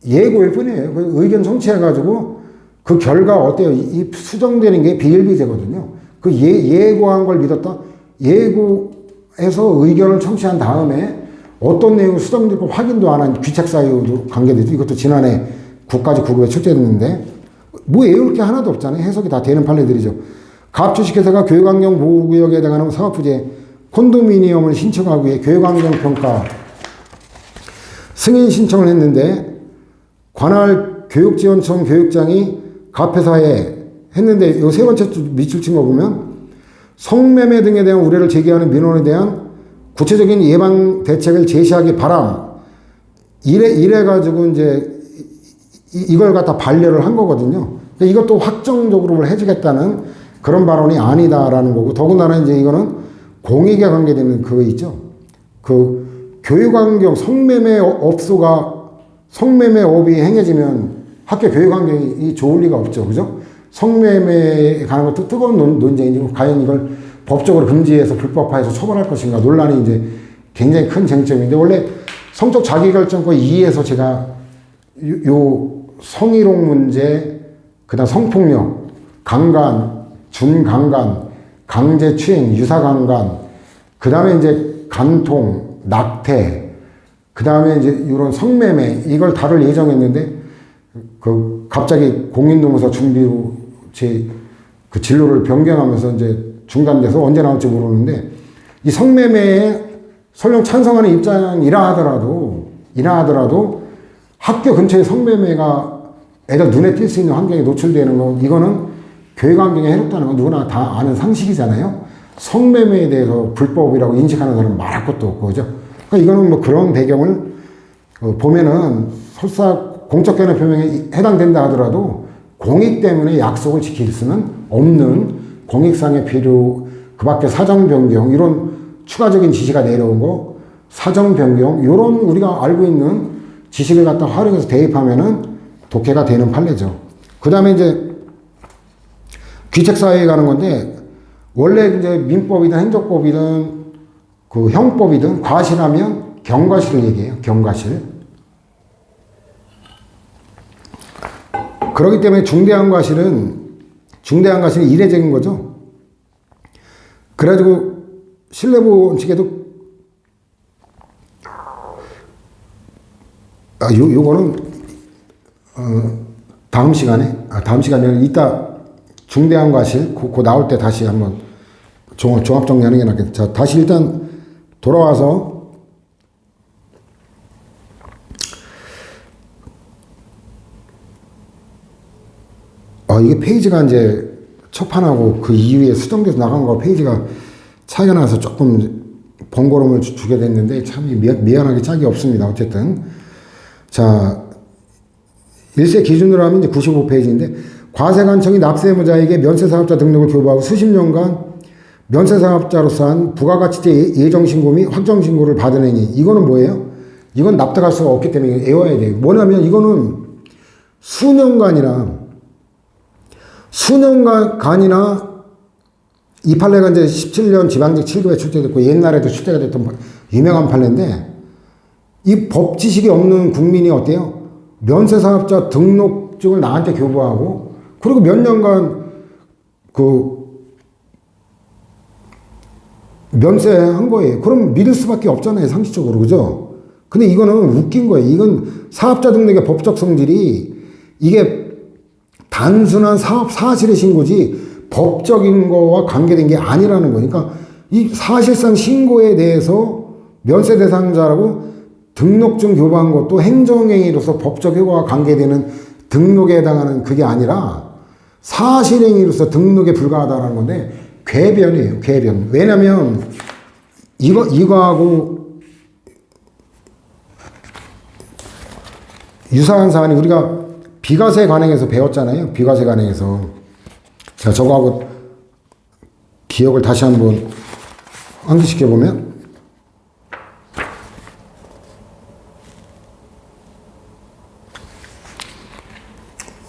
예고일 뿐이에요. 그 의견 청취해가지고 그 결과 어때요? 이 수정되는 게 비일비재거든요. 그 예고한 걸 믿었다? 예고해서 의견을 청취한 다음에 어떤 내용이 수정될까 확인도 안 한 귀책사유도 관계되죠. 이것도 지난해 국가직 9급에 출제됐는데 뭐 외울 게 하나도 없잖아요. 해석이 다 되는 판례들이죠. 갑주식회사가 교육환경 보호구역에 해당하는 사업부지에 콘도미니엄을 신청하기 위해 교육환경평가 승인 신청을 했는데 관할 교육지원청 교육장이 갑회사에 했는데 이 세 번째 밑줄 친 거 보면 성매매 등에 대한 우려를 제기하는 민원에 대한 구체적인 예방 대책을 제시하기 바람. 이래가지고 이제 이걸 갖다 반려를 한 거거든요. 이것도 확정적으로 해주겠다는 그런 발언이 아니다라는 거고, 더군다나 이제 이거는 공익에 관계되는 그거 있죠. 그 교육환경 성매매업이 행해지면 학교 교육환경이 좋을 리가 없죠. 그죠? 성매매에 관한 것도 뜨거운 논쟁이고, 과연 이걸 법적으로 금지해서 불법화해서 처벌할 것인가 논란이 이제 굉장히 큰 쟁점인데, 원래 성적 자기결정권 2에서 제가 요 성희롱 문제, 그 다음 성폭력, 강간, 준강간, 강제추행, 유사강간, 그 다음에 이제 간통, 낙태, 그 다음에 이제 이런 성매매, 이걸 다룰 예정했는데, 그 갑자기 공인노무사 준비로 그 진로를 변경하면서 이제 중단돼서 언제 나올지 모르는데, 이 성매매에 설령 찬성하는 입장이라 하더라도 학교 근처에 성매매가 애들 눈에 띌 수 있는 환경에 노출되는 거, 이거는 교육 환경에 해롭다는 건 누구나 다 아는 상식이잖아요. 성매매에 대해서 불법이라고 인식하는 사람은 말할 것도 없고, 그죠? 그러니까 이거는 뭐 그런 배경을 보면은 설사 공적 견해 표명에 해당된다 하더라도 공익 때문에 약속을 지킬 수는 없는 공익상의 필요, 그 밖에 사정 변경, 이런 추가적인 지시가 내려온 거, 사정 변경, 이런 우리가 알고 있는 지식을 갖다 활용해서 대입하면은 독해가 되는 판례죠. 그 다음에 이제 귀책사유에 가는 건데, 원래 이제 민법이든 행정법이든 그 형법이든 과실하면 경과실을 얘기해요. 경과실. 그렇기 때문에 중대한 과실은 이례적인 거죠. 그래가지고 신뢰보호 원칙에도 요거는 다음 시간에 이따 중대한 과실 그 나올 때 다시 한번 종합 정리하는 게 낫겠다. 자, 다시 일단 돌아와서 이게 페이지가 이제 첫 판하고 그 이후에 수정돼서 나간 거 페이지가 차이가 나서 조금 번거로움을 주게 됐는데 참 미안하게 짝이 없습니다. 어쨌든 자, 1세 기준으로 하면 이제 95페이지인데 과세관청이 납세의무자에게 면세사업자 등록을 교부하고 수십 년간 면세사업자로서 한 부가가치세 예정신고 및 확정신고를 받은 행위. 이거는 뭐예요? 이건 납득할 수가 없기 때문에 외워야 돼요. 뭐냐면 이거는 수년간이나 이 판례가 이제 17년 지방직 7급에 출제됐고 옛날에도 출제가 됐던 유명한 판례인데 이 법 지식이 없는 국민이 어때요? 면세사업자 등록증을 나한테 교부하고 그리고 몇 년간 면세한 거예요. 그럼 믿을 수밖에 없잖아요. 상식적으로. 그죠? 근데 이거는 웃긴 거예요. 이건 사업자 등록의 법적 성질이 이게 단순한 사업 사실의 신고지 법적인 거와 관계된 게 아니라는 거니까 이 사실상 신고에 대해서 면세 대상자라고 등록증 교부한 것도 행정행위로서 법적 효과와 관계되는 등록에 해당하는 그게 아니라 사실행위로서 등록에 불과하다는 건데 궤변이에요. 궤변. 왜냐면 이거하고 유사한 사안이 우리가 비과세 관행에서 배웠잖아요. 비과세 관행에서. 자, 저거하고 기억을 다시 한번 환기시켜보면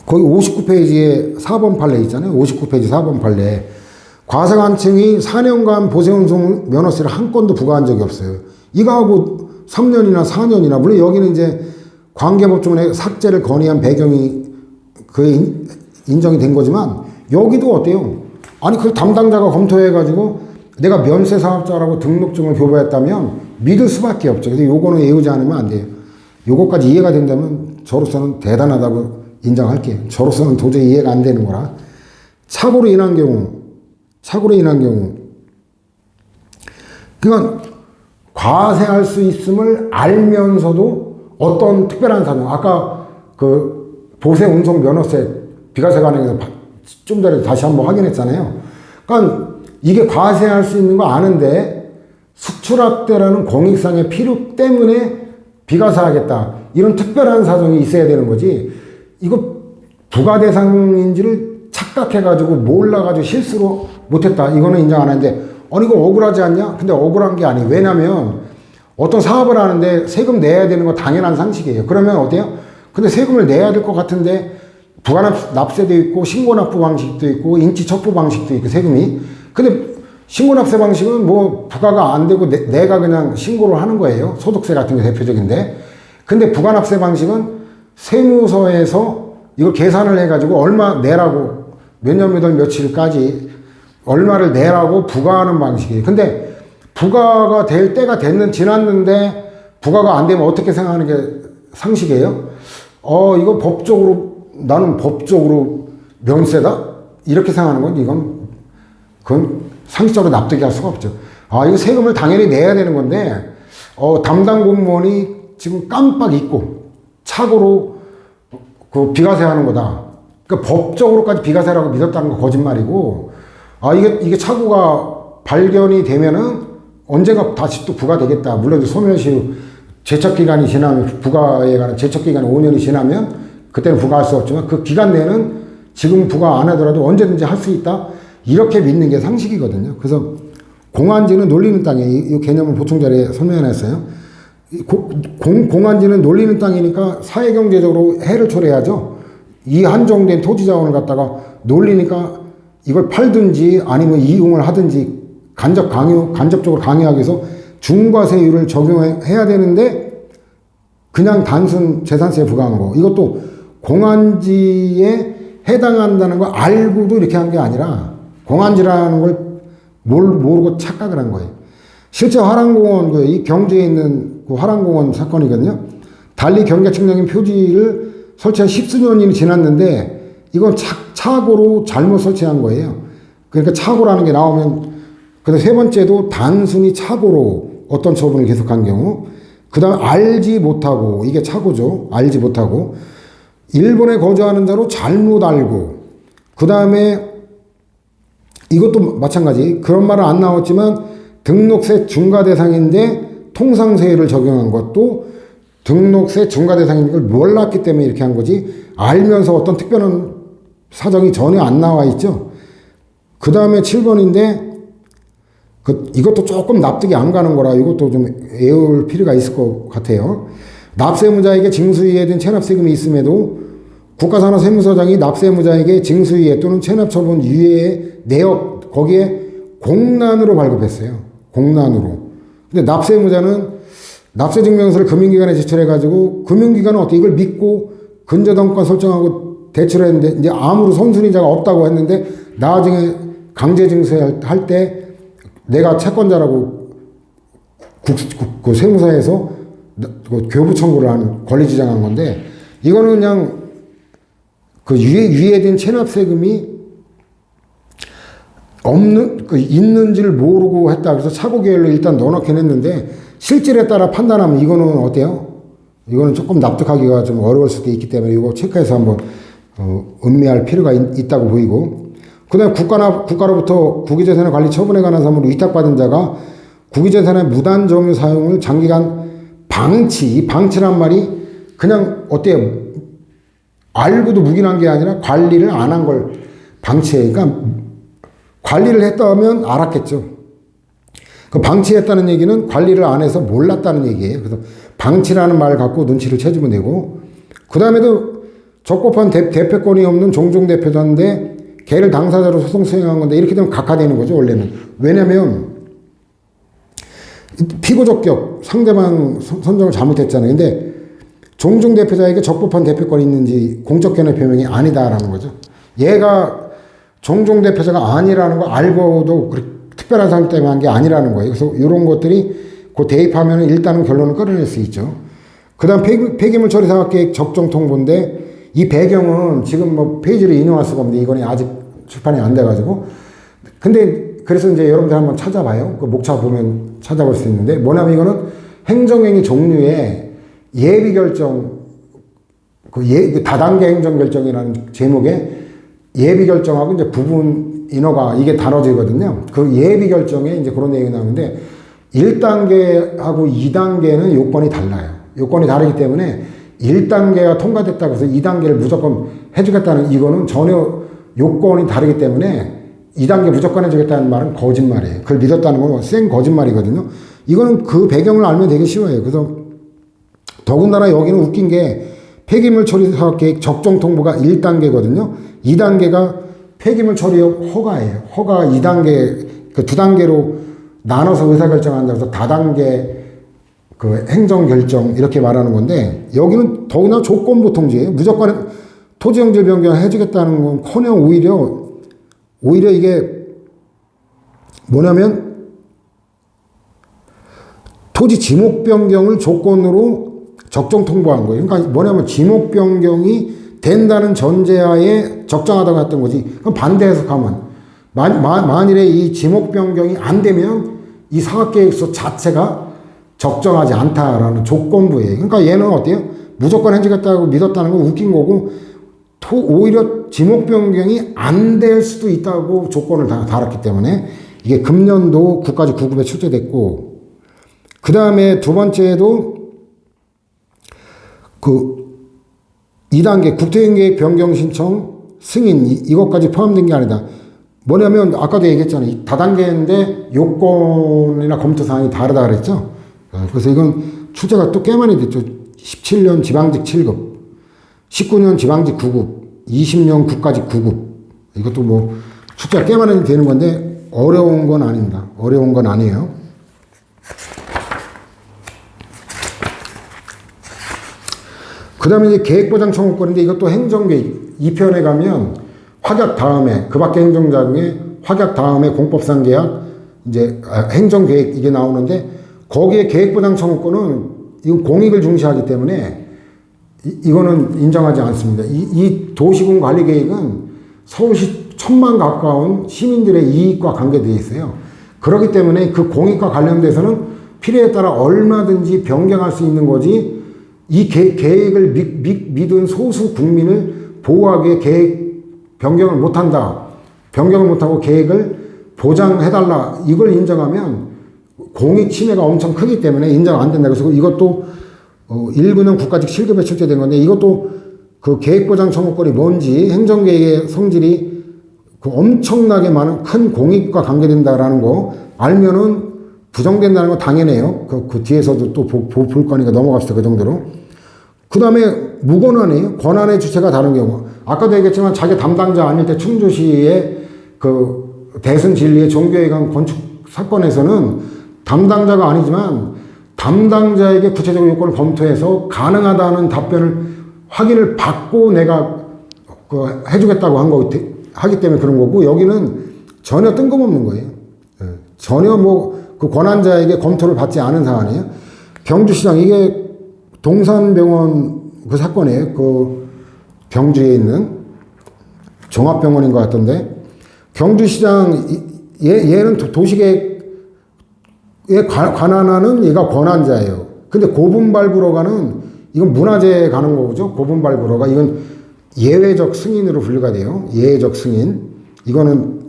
거기 59페이지에 4번 판례 있잖아요. 59페이지 4번 판례. 과세관청이 4년간 보세운송 면허세를 한 건도 부과한 적이 없어요. 이거하고 3년이나 4년이나 물론 여기는 이제 관계법조문에 삭제를 건의한 배경이 그게 인정이 된 거지만 여기도 어때요? 아니 그 담당자가 검토해가지고 내가 면세사업자라고 등록증을 교부했다면 믿을 수밖에 없죠. 근데 요거는 외우지 않으면 안 돼요. 요거까지 이해가 된다면 저로서는 대단하다고 인정할게요. 저로서는 도저히 이해가 안 되는 거라. 착오로 인한 경우 그러니까 과세할 수 있음을 알면서도 어떤 특별한 사정, 아까 그 보세 운송 면허세 비과세 관행에서 좀 전에 다시 한번 확인했잖아요. 그러니까 이게 과세할 수 있는 거 아는데 수출합대라는 공익상의 필요 때문에 비과세하겠다. 이런 특별한 사정이 있어야 되는 거지. 이거 부과 대상인지를 착각해가지고 몰라가지고 실수로 못했다. 이거는 인정 안 하는데 아니 이거 억울하지 않냐? 근데 억울한 게 아니에요. 왜냐면 어떤 사업을 하는데 세금 내야 되는 거 당연한 상식이에요. 그러면 어때요? 근데 세금을 내야 될 것 같은데 부가납세도 있고 신고납부 방식도 있고 인지척부 방식도 있고 세금이. 근데 신고납세 방식은 뭐 부가가 안 되고 내가 그냥 신고를 하는 거예요. 소득세 같은 게 대표적인데. 근데 부가납세 방식은 세무서에서 이걸 계산을 해가지고 얼마 내라고 몇 년 몇 월 며칠까지 얼마를 내라고 부과하는 방식이에요. 근데 부과가 될 때가 지났는데 부과가 안 되면 어떻게 생각하는 게 상식이에요? 이거 나는 법적으로 면세다? 이렇게 생각하는 건 그건 상식적으로 납득이 할 수가 없죠. 이거 세금을 당연히 내야 되는 건데, 담당 공무원이 지금 깜빡 잊고 착오로 그 비과세 하는 거다. 그러니까 법적으로까지 비과세라고 믿었다는 거 거짓말이고, 이게 착오가 발견이 되면은 언젠가 다시 또 부과되겠다. 물론 소멸시 후 제척기간이 지나면, 부과에 관한 제척기간이 5년이 지나면 그때는 부과할 수 없지만 그 기간 내에는 지금 부과 안 하더라도 언제든지 할 수 있다. 이렇게 믿는 게 상식이거든요. 그래서 공안지는 놀리는 땅에 이 개념을 보충 자리에 설명해놨어요. 공안지는 놀리는 땅이니까 사회경제적으로 해를 초래하죠. 이 한정된 토지자원을 갖다가 놀리니까 이걸 팔든지 아니면 이용을 하든지 간접적으로 강요하기 위해서 중과세율을 적용해야 되는데 그냥 단순 재산세에 부과한 거. 이것도 공안지에 해당한다는 걸 알고도 이렇게 한 게 아니라 공안지라는 걸 모르고 착각을 한 거예요. 실제 화랑공원, 이 경주에 있는 그 화랑공원 사건이거든요. 달리 경계 측량인 표지를 설치한 10수년이 지났는데 이건 착오로 잘못 설치한 거예요. 그러니까 착오라는 게 나오면 그다음 세 번째도 단순히 착오로 어떤 처분을 계속한 경우, 그 다음에 알지 못하고, 이게 착오죠. 알지 못하고, 일본에 거주하는 자로 잘못 알고, 그 다음에 이것도 마찬가지. 그런 말은 안 나왔지만 등록세 중과 대상인데 통상세율을 적용한 것도 등록세 중과 대상인 걸 몰랐기 때문에 이렇게 한 거지, 알면서 어떤 특별한 사정이 전혀 안 나와 있죠. 그 다음에 7번인데 이것도 조금 납득이 안 가는 거라 이것도 좀 외울 필요가 있을 것 같아요. 납세무자에게 징수이해 든 체납세금이 있음에도 국가산하세무서장이 납세무자에게 징수이해 또는 체납처분 유예의 내역 거기에 공란으로 발급했어요. 공란으로. 근데 납세무자는 납세증명서를 금융기관에 제출해가지고 금융기관은 어때 이걸 믿고 근저당권 설정하고 대출했는데 이제 아무런 선순위자가 없다고 했는데 나중에 강제징수할 때 내가 채권자라고 그 세무서에서 교부 청구를 한 권리주장한 건데 이거는 그냥 그 유예된 체납세금이 있는지를 모르고 했다. 그래서 차고계열로 일단 넣어놓긴 했는데 실질에 따라 판단하면 이거는 어때요? 이거는 조금 납득하기가 좀 어려울 수도 있기 때문에 이거 체크해서 한번 음미할 필요가 있다고 보이고 그 다음에 국가로부터 국유재산의 관리 처분에 관한 사무를 위탁받은 자가 국유재산의 무단 점유 사용을 장기간 이 방치란 말이 그냥 어때요? 알고도 묵인한 게 아니라 관리를 안 한 걸 방치해. 그러니까 관리를 했다면 알았겠죠. 그 방치했다는 얘기는 관리를 안 해서 몰랐다는 얘기예요. 그래서 방치라는 말 갖고 눈치를 채주면 되고 그 다음에도 적법한 대표권이 없는 종종대표자인데 걔를 당사자로 소송 수행한 건데 이렇게 되면 각하되는 거죠 원래는. 왜냐면 피고적격 상대방 선정을 잘못했잖아요. 근데 종종대표자에게 적법한 대표권이 있는지 공적견해 표명이 아니다라는 거죠. 얘가 종종대표자가 아니라는 거 알고도 특별한 사람 때문에 한 게 아니라는 거예요. 그래서 이런 것들이 그 대입하면 일단은 결론을 끌어낼 수 있죠. 그 다음 폐기물 처리 사업계획 적정 통보인데 이 배경은 지금 뭐 페이지를 인용할 수가 없는데 이거는 아직 출판이 안 돼가지고 근데 그래서 이제 여러분들 한번 찾아봐요. 그 목차 보면 찾아볼 수 있는데 뭐냐면 이거는 행정행위 종류의 예비 결정 그 다단계 행정 결정이라는 제목의 예비 결정하고 이제 부분 인허가 이게 다뤄지거든요. 그 예비 결정에 이제 그런 얘기가 나오는데 1단계하고 2단계는 요건이 달라요. 요건이 다르기 때문에 1단계가 통과됐다고 해서 2단계를 무조건 해주겠다는 이거는 전혀 요건이 다르기 때문에 2단계 무조건 해주겠다는 말은 거짓말이에요. 그걸 믿었다는 건 생 거짓말이거든요. 이거는 그 배경을 알면 되게 쉬워요. 그래서 더군다나 여기는 웃긴 게 폐기물 처리 사업 계획 적정 통보가 1단계거든요. 2단계가 폐기물 처리 허가예요. 허가 2단계, 그 2단계로 나눠서 의사결정한다고 해서 다단계 그 행정결정 이렇게 말하는 건데 여기는 더구나 조건보통제예요. 무조건 토지용질 변경 해주겠다는 건 커녕 오히려 이게 뭐냐면 토지 지목 변경을 조건으로 적정 통보한 거예요. 그러니까 뭐냐면 지목 변경이 된다는 전제하에 적정하다고 했던 거지. 그럼 반대 해석하면 만일에 이 지목 변경이 안 되면 이 사업계획서 자체가 적정하지 않다라는 조건부예요. 그러니까 얘는 어때요? 무조건 해주겠다고 믿었다는 건 웃긴 거고 오히려 지목 변경이 안 될 수도 있다고 조건을 달았기 때문에 이게 금년도 국가직 9급에 출제됐고 그 다음에 두 번째도 그 2단계 국토행계획 변경 신청 승인 이것까지 포함된 게 아니다. 뭐냐면 아까도 얘기했잖아요. 다단계인데 요건이나 검토 사항이 다르다 그랬죠. 그래서 이건 출제가 또 꽤 많이 됐죠. 17년 지방직 7급, 19년 지방직 9급, 20년 국가직 9급. 이것도 뭐 출제가 꽤 많이 되는 건데 어려운 건 아닙니다. 어려운 건 아니에요. 그 다음에 이제 계획보장 청구권인데 이것도 행정계획 2편에 가면 확약 다음에 그 밖에 행정자 중에 확약 다음에 공법상 계약 이제 행정계획 이게 나오는데 거기에 계획보장 청구권은 이건 공익을 중시하기 때문에 이거는 인정하지 않습니다. 이 도시군 관리계획은 서울시 1000만 가까운 시민들의 이익과 관계되어 있어요. 그렇기 때문에 그 공익과 관련돼서는 필요에 따라 얼마든지 변경할 수 있는 거지 이 계획을 믿은 소수 국민을 보호하기 위해 계획 변경을 못한다. 변경을 못하고 계획을 보장해달라. 이걸 인정하면 공익 침해가 엄청 크기 때문에 인정 안 된다. 그래서 이것도 1군은 국가직 7급에 출제된 건데 이것도 그 계획보장 청구권이 뭔지, 행정계획의 성질이 그 엄청나게 많은 큰 공익과 관계된다라는 거 알면은 부정된다는 거 당연해요. 그 뒤에서도 또 볼 거니까 넘어갑시다. 그 정도로. 그 다음에 무권한이에요. 권한의 주체가 다른 경우. 아까도 얘기했지만 자기 담당자 아닐 때 충주시의 그 대승 진리의 종교회관 건축 사건에서는 담당자가 아니지만 담당자에게 구체적인 요건을 검토해서 가능하다는 답변을 확인을 받고 내가 그 해주겠다고 한 거 하기 때문에 그런 거고, 여기는 전혀 뜬금없는 거예요. 전혀 뭐 그 권한자에게 검토를 받지 않은 사안이에요. 경주시장, 이게 동산병원 그 사건이에요. 그 경주에 있는 종합병원인 것 같던데, 경주시장 얘는 도시계획에 관한하는 얘가 권한자예요. 근데 고분발부로가는 이건 문화재에 가는 거죠. 고분발부로가 이건 예외적 승인으로 분류가 돼요. 예외적 승인. 이거는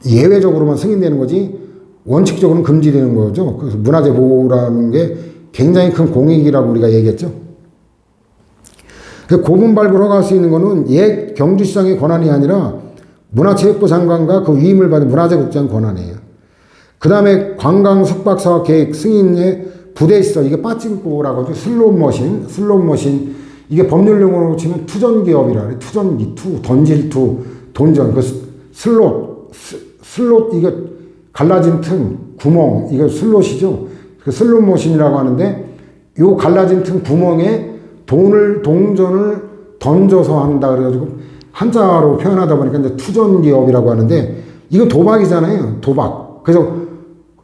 예외적으로만 승인되는 거지 원칙적으로는 금지되는 거죠. 그래서 문화재 보호라는 게 굉장히 큰 공익이라고 우리가 얘기했죠. 고분발부로 허가할 수 있는 거는 옛 경주시장의 권한이 아니라 문화체육부 장관과 그 위임을 받은 문화재국장 권한이에요. 그 다음에 관광 숙박사업 계획 승인의 부대시설, 이게 빠찡코라고 하죠. 슬롯머신. 이게 법률용어로 치면 투전기업이라 그래. 투전기, 던질 돈전. 그 슬롯, 이거 갈라진 틈, 구멍, 이거 슬롯이죠. 그 슬롯머신이라고 하는데, 요 갈라진 틈 구멍에 동전을 던져서 한다 그래가지고 한자로 표현하다 보니까 이제 투전기업이라고 하는데, 이거 도박이잖아요. 도박. 그래서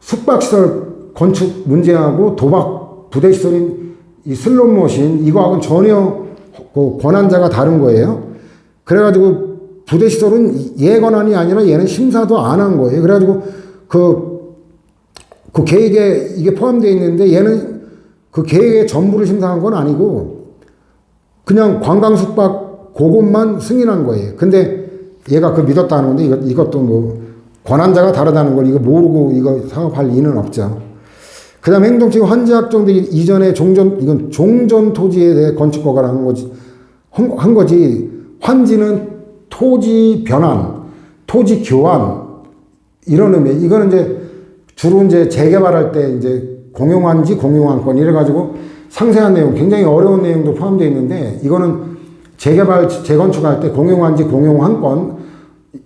숙박시설 건축 문제하고 도박 부대시설인 이 슬롯머신, 이거하고는 전혀 그 권한자가 다른 거예요. 그래가지고 부대시설은 얘 권한이 아니라 얘는 심사도 안 한 거예요. 그래가지고 그 계획에 이게 포함되어 있는데 얘는 그 계획의 전부를 심사한 건 아니고 그냥 관광숙박 그것만 승인한 거예요. 근데 얘가 그 믿었다는 건데 이것도 뭐 권한자가 다르다는 걸 이거 모르고 이거 사업할 리는 없죠. 그 다음에 행정지구 환지학정대 이전에 이건 종전 토지에 대해 건축 허가를 한 거지. 환지는 토지 변환, 토지 교환, 이런 의미. 이거는 이제 주로 이제 재개발할 때 이제 공용환지, 공용환권 이래가지고 상세한 내용, 굉장히 어려운 내용도 포함되어 있는데, 이거는 재개발, 재건축할 때 공용환지, 공용환권,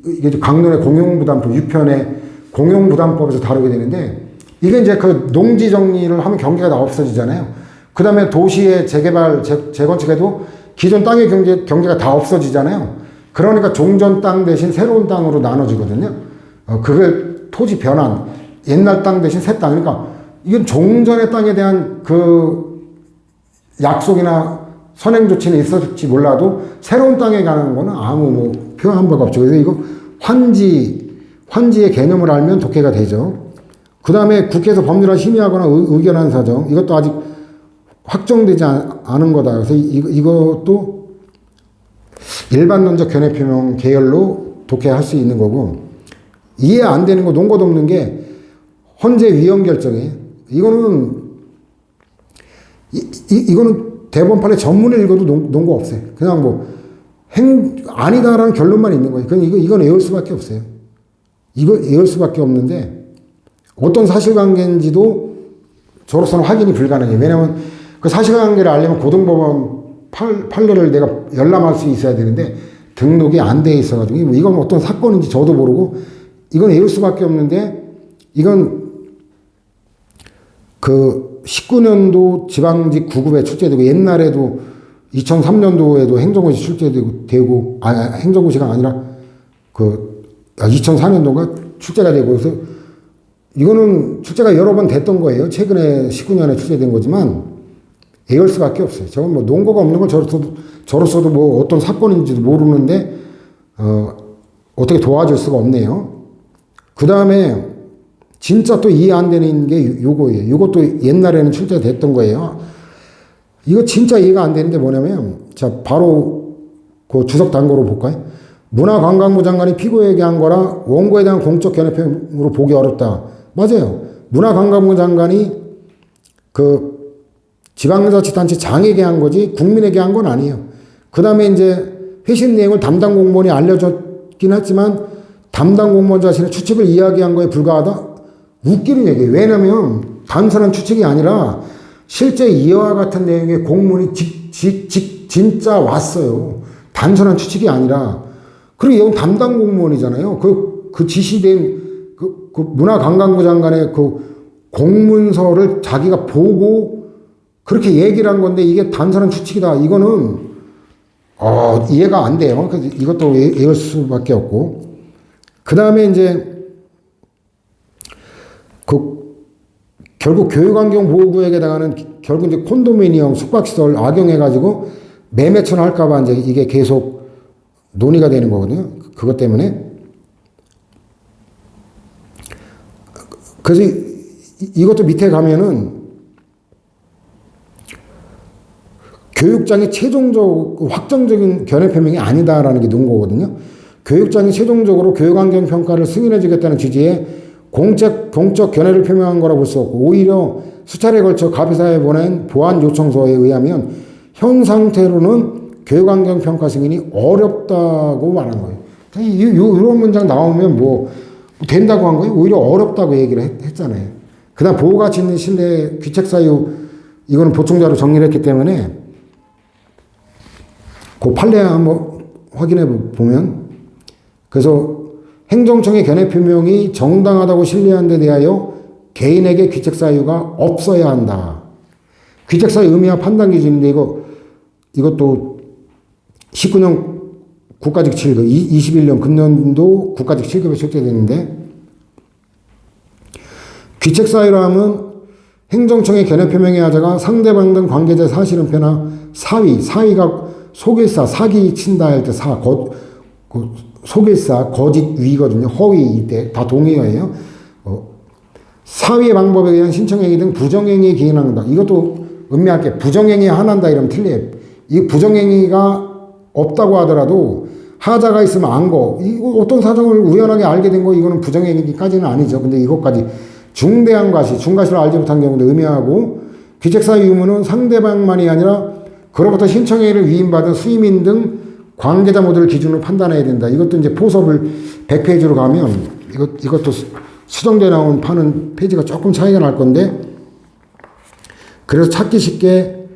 이게 강론의 공용부담법, 6편의 공용부담법에서 다루게 되는데, 이게 이제 그 농지 정리를 하면 경계가 다 없어지잖아요. 그 다음에 도시의 재개발, 재건축에도 기존 땅의 경계가 다 없어지잖아요. 그러니까 종전 땅 대신 새로운 땅으로 나눠지거든요. 그걸 토지 변환, 옛날 땅 대신 새 땅. 그러니까 이건 종전의 땅에 대한 그 약속이나 선행 조치는 있었을지 몰라도 새로운 땅에 가는 거는 아무 뭐 표현한 바가 없죠. 그래서 이거 환지의 개념을 알면 독해가 되죠. 그 다음에 국회에서 법률안 심의하거나 의견한 사정, 이것도 아직 확정되지 않은 거다. 그래서 이것도 일반론적 견해 표명 계열로 독해할 수 있는 거고, 이해 안 되는 거 논것 없는 게 헌재 위헌 결정이에요. 이거는 대법원판에 전문을 읽어도 논거 없어요. 그냥 뭐 아니다라는 결론만 있는 거예요. 이건 외울 수밖에 없어요. 이거 외울 수밖에 없는데 어떤 사실관계인지도 저로서는 확인이 불가능해요. 왜냐면 그 사실관계를 알려면 고등법원 판례를 내가 열람할 수 있어야 되는데 등록이 안 돼 있어가지고 이건 어떤 사건인지 저도 모르고 이건 외울 수밖에 없는데, 이건 그 19년도 지방직 9급에 출제되고 옛날에도 2003년도에도 행정고시 출제되고 행정고시가 아니라 2004년도가 출제가 되고, 그래서 이거는 출제가 여러 번 됐던 거예요. 최근에 19년에 출제된 거지만 외울 수밖에 없어요. 저건 뭐 논거가 없는 건 저로서도 뭐 어떤 사건인지도 모르는데 어떻게 도와줄 수가 없네요. 그 다음에 진짜 또 이해 안 되는 게 요거예요. 이것도 옛날에는 출제됐던 거예요. 이거 진짜 이해가 안 되는데 뭐냐면, 자, 바로 그 주석 단고로 볼까요? 문화관광부 장관이 피고에게 한 거라 원고에 대한 공적 견해표로 보기 어렵다. 맞아요. 문화관광부 장관이 그 지방자치단체 장에게 한 거지 국민에게 한 건 아니에요. 그 다음에 이제 회신 내용을 담당 공무원이 알려줬긴 했지만 담당 공무원 자신의 추측을 이야기한 거에 불과하다? 웃기는 얘기예요. 왜냐면 단순한 추측이 아니라 실제 이와 같은 내용의 공문이 진짜 왔어요. 단순한 추측이 아니라. 그리고 이건 담당 공무원이잖아요. 그 지시된 그 문화관광부 장관의 그 공문서를 자기가 보고 그렇게 얘기를 한 건데 이게 단순한 추측이다. 이거는 이해가 안 돼요. 그래서 이것도 이해할 수밖에 없고. 그 다음에 이제 결국 교육환경보호구역에다가는 결국 이제 콘도미니엄 숙박시설 악용해가지고 매매천 할까봐 이제 이게 계속 논의가 되는 거거든요. 그것 때문에. 그래서 이것도 밑에 가면은 교육장이 확정적인 견해 표명이 아니다라는 게 나온 거거든요. 교육장이 최종적으로 교육환경 평가를 승인해주겠다는 취지의 공적 견해를 표명한 거라 볼 수 없고 오히려 수차례에 걸쳐 가피사에 보낸 보안 요청서에 의하면 현 상태로는 교육환경 평가 승인이 어렵다고 말한 거예요. 이런 문장 나오면 뭐 된다고 한 거예요? 오히려 어렵다고 얘기를 했잖아요. 그 다음 보호가치 있는 실내 귀책 사유 이거는 보충자로 정리를 했기 때문에 그 판례 한번 확인해 보면 그래서 행정청의 견해 표명이 정당하다고 신뢰한 데 대하여 개인에게 귀책 사유가 없어야 한다. 귀책 사유 의미와 판단 기준인데 이것도 19년 국가직 7급, 21년 금년도 국가직 7급에 출제되는데 귀책 사유라 하면 행정청의 견해 표명의 하자가 상대방 등 관계자 사실은폐나 사위가 속일사, 사기 친다 할 때 속일사, 거짓, 위거든요. 허위 이때 다 동의어예요. 사위의 방법에 의한 신청행위 등 부정행위에 기인한다. 이것도 음미할게. 부정행위에 한한다 이러면 틀려요. 이 부정행위가 없다고 하더라도 하자가 있으면 안 거. 이거 어떤 사정을 우연하게 알게 된 거 이거는 부정행위까지는 아니죠. 근데 이것까지 중대한 과실, 중과실을 알지 못한 경우도 의미하고 귀책사유 의무는 상대방만이 아니라 그로부터 신청행위를 위임받은 수임인 등 관계자 모두를 기준으로 판단해야 된다. 이것도 이제 포섭을 100페이지로 가면 이것도 수정돼 나온 파는 페이지가 조금 차이가 날 건데 그래서 찾기 쉽게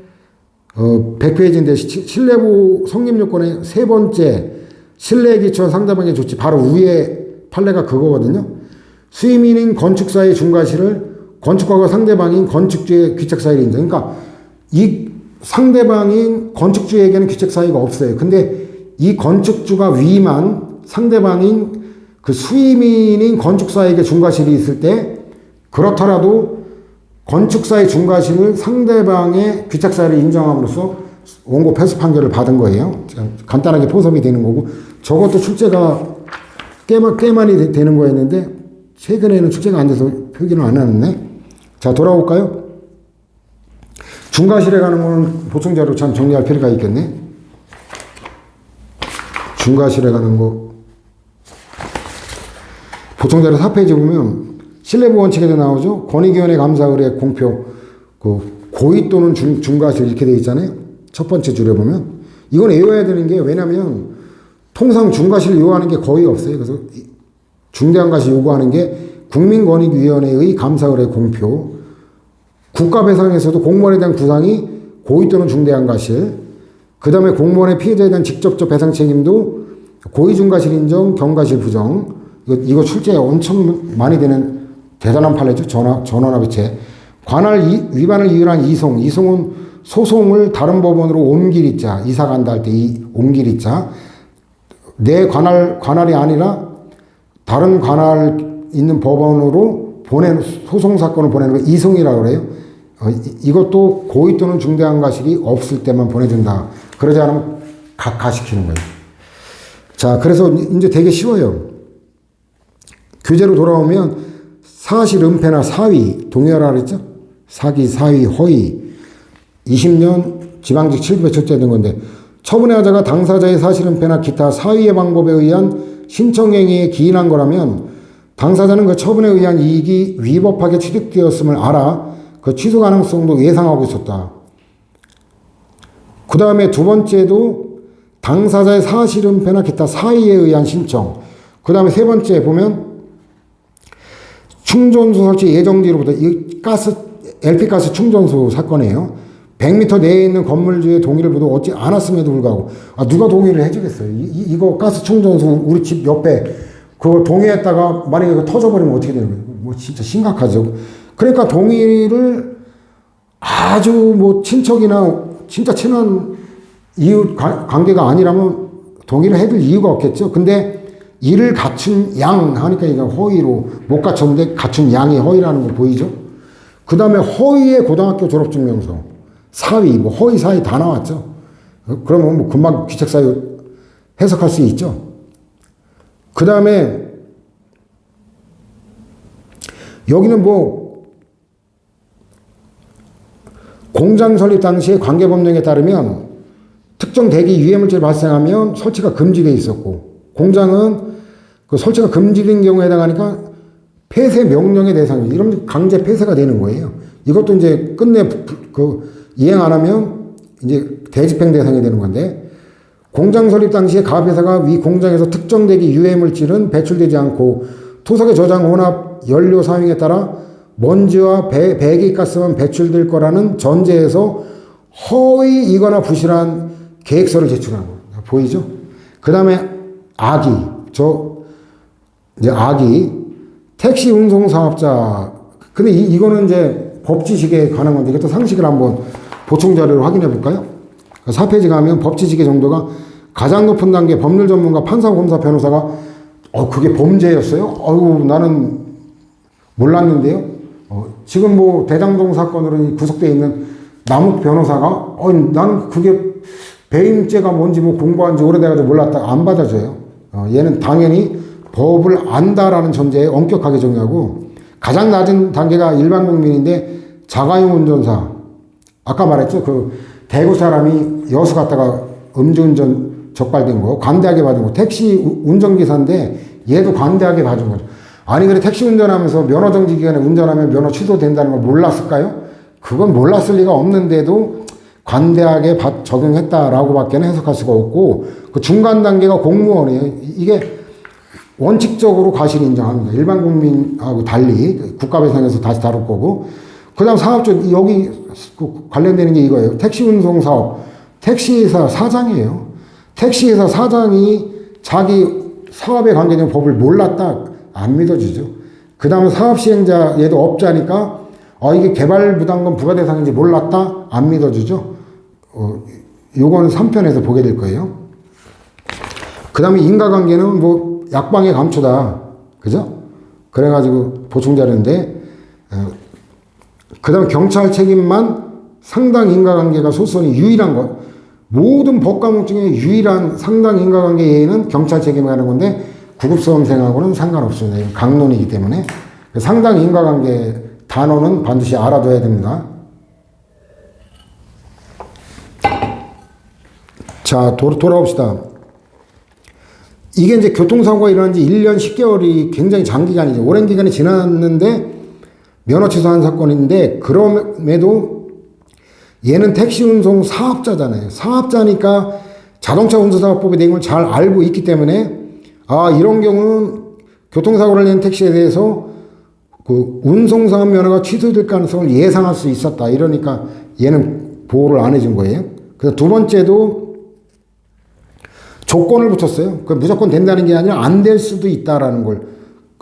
100페이지인데 신뢰보호 성립요건의 세 번째 신뢰에 기초한 상대방의 조치 바로 위에 판례가 그거거든요. 수임인인 건축사의 중과실을 건축가가 상대방인 건축주의 귀책사유를 인정. 그러니까 이 상대방인 건축주에게는 귀책사유가 없어요. 근데 이 건축주가 위임한 상대방인 그 수임인인 건축사에게 중과실이 있을 때 그렇더라도 건축사의 중과실을 상대방의 귀책사유를 인정함으로써 원고 패소 판결을 받은 거예요. 간단하게 포섭이 되는 거고 저것도 출제가 꽤 많이 되는 거였는데 최근에는 출제가 안 돼서 표기를 안 하는데 자 돌아올까요? 중과실에 가는 거는 보충자료 참 정리할 필요가 있겠네. 중과실에 가는 거 보충자료 4페이지 보면 신뢰보호 원칙에도 나오죠. 권익위원회 감사 의뢰 공표 고의 또는 중과실 이렇게 되어 있잖아요. 첫 번째 줄에 보면 이건 외워야 되는 게 왜냐면 통상 중과실을 요구하는 게 거의 없어요. 그래서 중대한 과실 요구하는 게 국민권익위원회의 감사 의뢰 공표 국가배상에서도 공무원에 대한 구상이 고의 또는 중대한 과실 그 다음에 공무원의 피해자에 대한 직접적 배상 책임도 고의 중과실 인정 경과실 부정 이거 출제에 엄청 많이 되는 대단한 판례죠. 전원합의체 관할 위반을 이유로 한 이송은 소송을 다른 법원으로 옮기리자 이사 간다 할 때 이 옮기리자 내 관할이 아니라 다른 관할 있는 법원으로 소송 사건을 보내는 거 이송이라고 그래요. 이것도 고의 또는 중대한 과실이 없을 때만 보내준다. 그러지 않으면 각하시키는 거예요. 자, 그래서 이제 되게 쉬워요. 교재로 돌아오면 사실 은폐나 사위 동의하라 그랬죠? 사기, 사위, 허위 20년 지방직 7급에 출제된 건데 처분의 하자가 당사자의 사실 은폐나 기타 사위의 방법에 의한 신청행위에 기인한 거라면 당사자는 그 처분에 의한 이익이 위법하게 취득되었음을 알아 그 취소 가능성도 예상하고 있었다. 그 다음에 두 번째도 당사자의 사실은폐나 기타 사의에 의한 신청. 그 다음에 세 번째 보면 충전소 설치 예정지로부터 이 LP가스 충전소 사건이에요. 100m 내에 있는 건물주의 동의를 모두 얻지 않았음에도 불구하고 누가 동의를 해주겠어요? 이거 가스 충전소 우리 집 옆에 그거 동의했다가 만약에 이거 터져버리면 어떻게 되는 거예요? 뭐 진짜 심각하죠. 그러니까 동의를 아주 뭐 친척이나 진짜 친한 이웃 관계가 아니라면 동의를 해줄 이유가 없겠죠. 근데 이를 갖춘 양 하니까 이거 허위로 못 갖췄는데 갖춘 양이 허위라는 거 보이죠? 그 다음에 허위의 고등학교 졸업증명서, 사위, 뭐 허위 사위 다 나왔죠. 그러면 뭐 금방 귀책사유 해석할 수 있죠. 그 다음에 여기는 뭐 공장 설립 당시에 관계법령에 따르면 특정 대기 유해물질 발생하면 설치가 금지되어 있었고, 공장은 그 설치가 금지된 경우에 해당하니까 폐쇄 명령의 대상이죠. 이러면 강제 폐쇄가 되는 거예요. 이것도 이제 끝내 이행 안 하면 이제 대집행 대상이 되는 건데, 공장 설립 당시에 가업회사가 위 공장에서 특정 대기 유해물질은 배출되지 않고 토석의 저장 혼합 연료 사용에 따라 먼지와 배기가스만 배출될 거라는 전제에서 허위이거나 부실한 계획서를 제출한 거 보이죠? 그 다음에 악의 택시 운송 사업자. 근데 이거는 이제 법지식에 관한 건데 이것도 상식을 한번 보충 자료로 확인해 볼까요? 4페이지 가면 법지식의 정도가 가장 높은 단계 법률 전문가 판사 검사 변호사가 그게 범죄였어요? 어이구 나는 몰랐는데요. 지금 뭐 대장동 사건으로 구속되어 있는 남욱 변호사가 나는 그게 배임죄가 뭔지 뭐 공부한 지 오래돼가지고 몰랐다. 안 받아줘요. 얘는 당연히 법을 안다라는 전제에 엄격하게 정의하고, 가장 낮은 단계가 일반 국민인데 자가용 운전사. 아까 말했죠. 그 대구 사람이 여수 갔다가 음주운전 적발된 거, 관대하게 받은 거. 택시 운전기사인데 얘도 관대하게 봐준 거죠. 아니 그래 택시 운전하면서 면허정지 기간에 운전하면 면허 취소된다는 걸 몰랐을까요? 그건 몰랐을 리가 없는데도 관대하게 적용했다라고 밖에 해석할 수가 없고, 그 중간 단계가 공무원이에요. 이게 원칙적으로 과실 인정합니다. 일반 국민하고 달리 국가배상에서 다시 다룰 거고, 그 다음 사업적, 여기 관련되는 게 이거예요. 택시 운송 사업. 택시회사 사장이에요. 택시회사 사장이 자기 사업에 관계된 법을 몰랐다? 안 믿어지죠. 그 다음에 사업 시행자, 얘도 업자니까, 이게 개발 부담금 부과 대상인지 몰랐다? 안 믿어주죠. 요거는 3편에서 보게 될 거예요. 그 다음에 인과관계는 뭐 약방의 감초다. 그죠? 그래가지고 보충 자료인데, 그 다음에 경찰 책임만 상당 인과관계가 소수원이 유일한 것. 모든 법 과목 중에 유일한 상당 인과관계 예외는 경찰 책임에 하는 건데, 구급수험생하고는 상관없습니다. 이건 강론이기 때문에. 상당 인과관계 단어는 반드시 알아둬야 됩니다. 자, 돌아옵시다. 이게 이제 교통사고가 일어난 지 1년 10개월이 굉장히 장기간이죠. 오랜 기간이 지났는데 면허 취소한 사건인데, 그럼에도 얘는 택시 운송 사업자잖아요. 사업자니까 자동차 운수사업법의 내용을 잘 알고 있기 때문에, 이런 경우는 교통사고를 낸 택시에 대해서 그 운송사업 면허가 취소될 가능성을 예상할 수 있었다. 이러니까 얘는 보호를 안 해준 거예요. 그래서 두 번째도 조건을 붙였어요. 그 무조건 된다는 게 아니라 안 될 수도 있다라는 걸,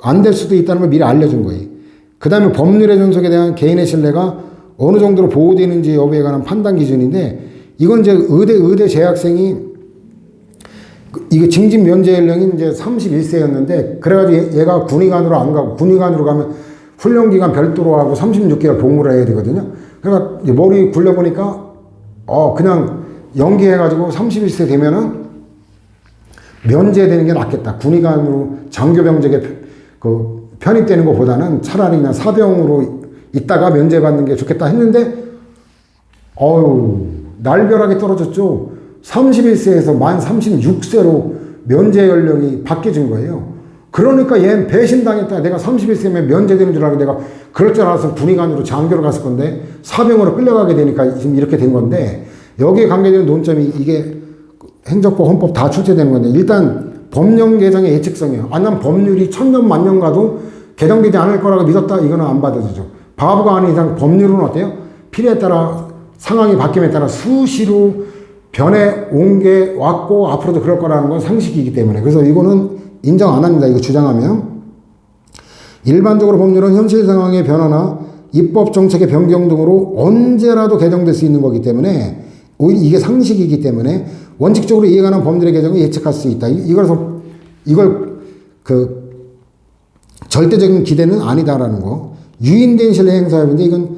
안 될 수도 있다는 걸 미리 알려준 거예요. 그 다음에 법률의 존속에 대한 개인의 신뢰가 어느 정도로 보호되는지 여부에 관한 판단 기준인데, 이건 이제 의대 재학생이 이거 징집 면제 연령이 이제 31세였는데, 그래가지고 얘가 군의관으로 안 가고, 군의관으로 가면 훈련기간 별도로 하고 36개월 복무를 해야 되거든요. 그러니까 머리 굴려보니까, 그냥 연기해가지고 31세 되면은 면제되는 게 낫겠다. 군의관으로 장교병직에 편입되는 것보다는 차라리 그냥 사병으로 있다가 면제받는 게 좋겠다 했는데, 날벼락이 떨어졌죠. 31세에서 만 36세로 면제 연령이 바뀌어진 거예요. 그러니까 얘는 배신당했다. 내가 31세면 면제되는 줄 알고 내가 그럴 줄 알아서 군의관으로 장교로 갔을 건데 사병으로 끌려가게 되니까 지금 이렇게 된 건데, 여기에 관계되는 논점이 이게 행정법, 헌법 다 출제되는 건데 일단 법령 개정의 예측성이에요. 난 법률이 천년 만년 가도 개정되지 않을 거라고 믿었다. 이거는 안 받아주죠. 바보가 아닌 이상 법률은 어때요? 필요에 따라 상황이 바뀜에 따라 수시로 변해 온 게 왔고 앞으로도 그럴 거라는 건 상식이기 때문에 그래서 이거는 인정 안 합니다. 이거 주장하면 일반적으로 법률은 현실 상황의 변화나 입법 정책의 변경 등으로 언제라도 개정될 수 있는 거기 때문에 오히려 이게 상식이기 때문에 원칙적으로 이에 관한 법률의 개정을 예측할 수 있다. 이걸 절대적인 기대는 아니다라는 거. 유인된 신뢰 행사협인데 이건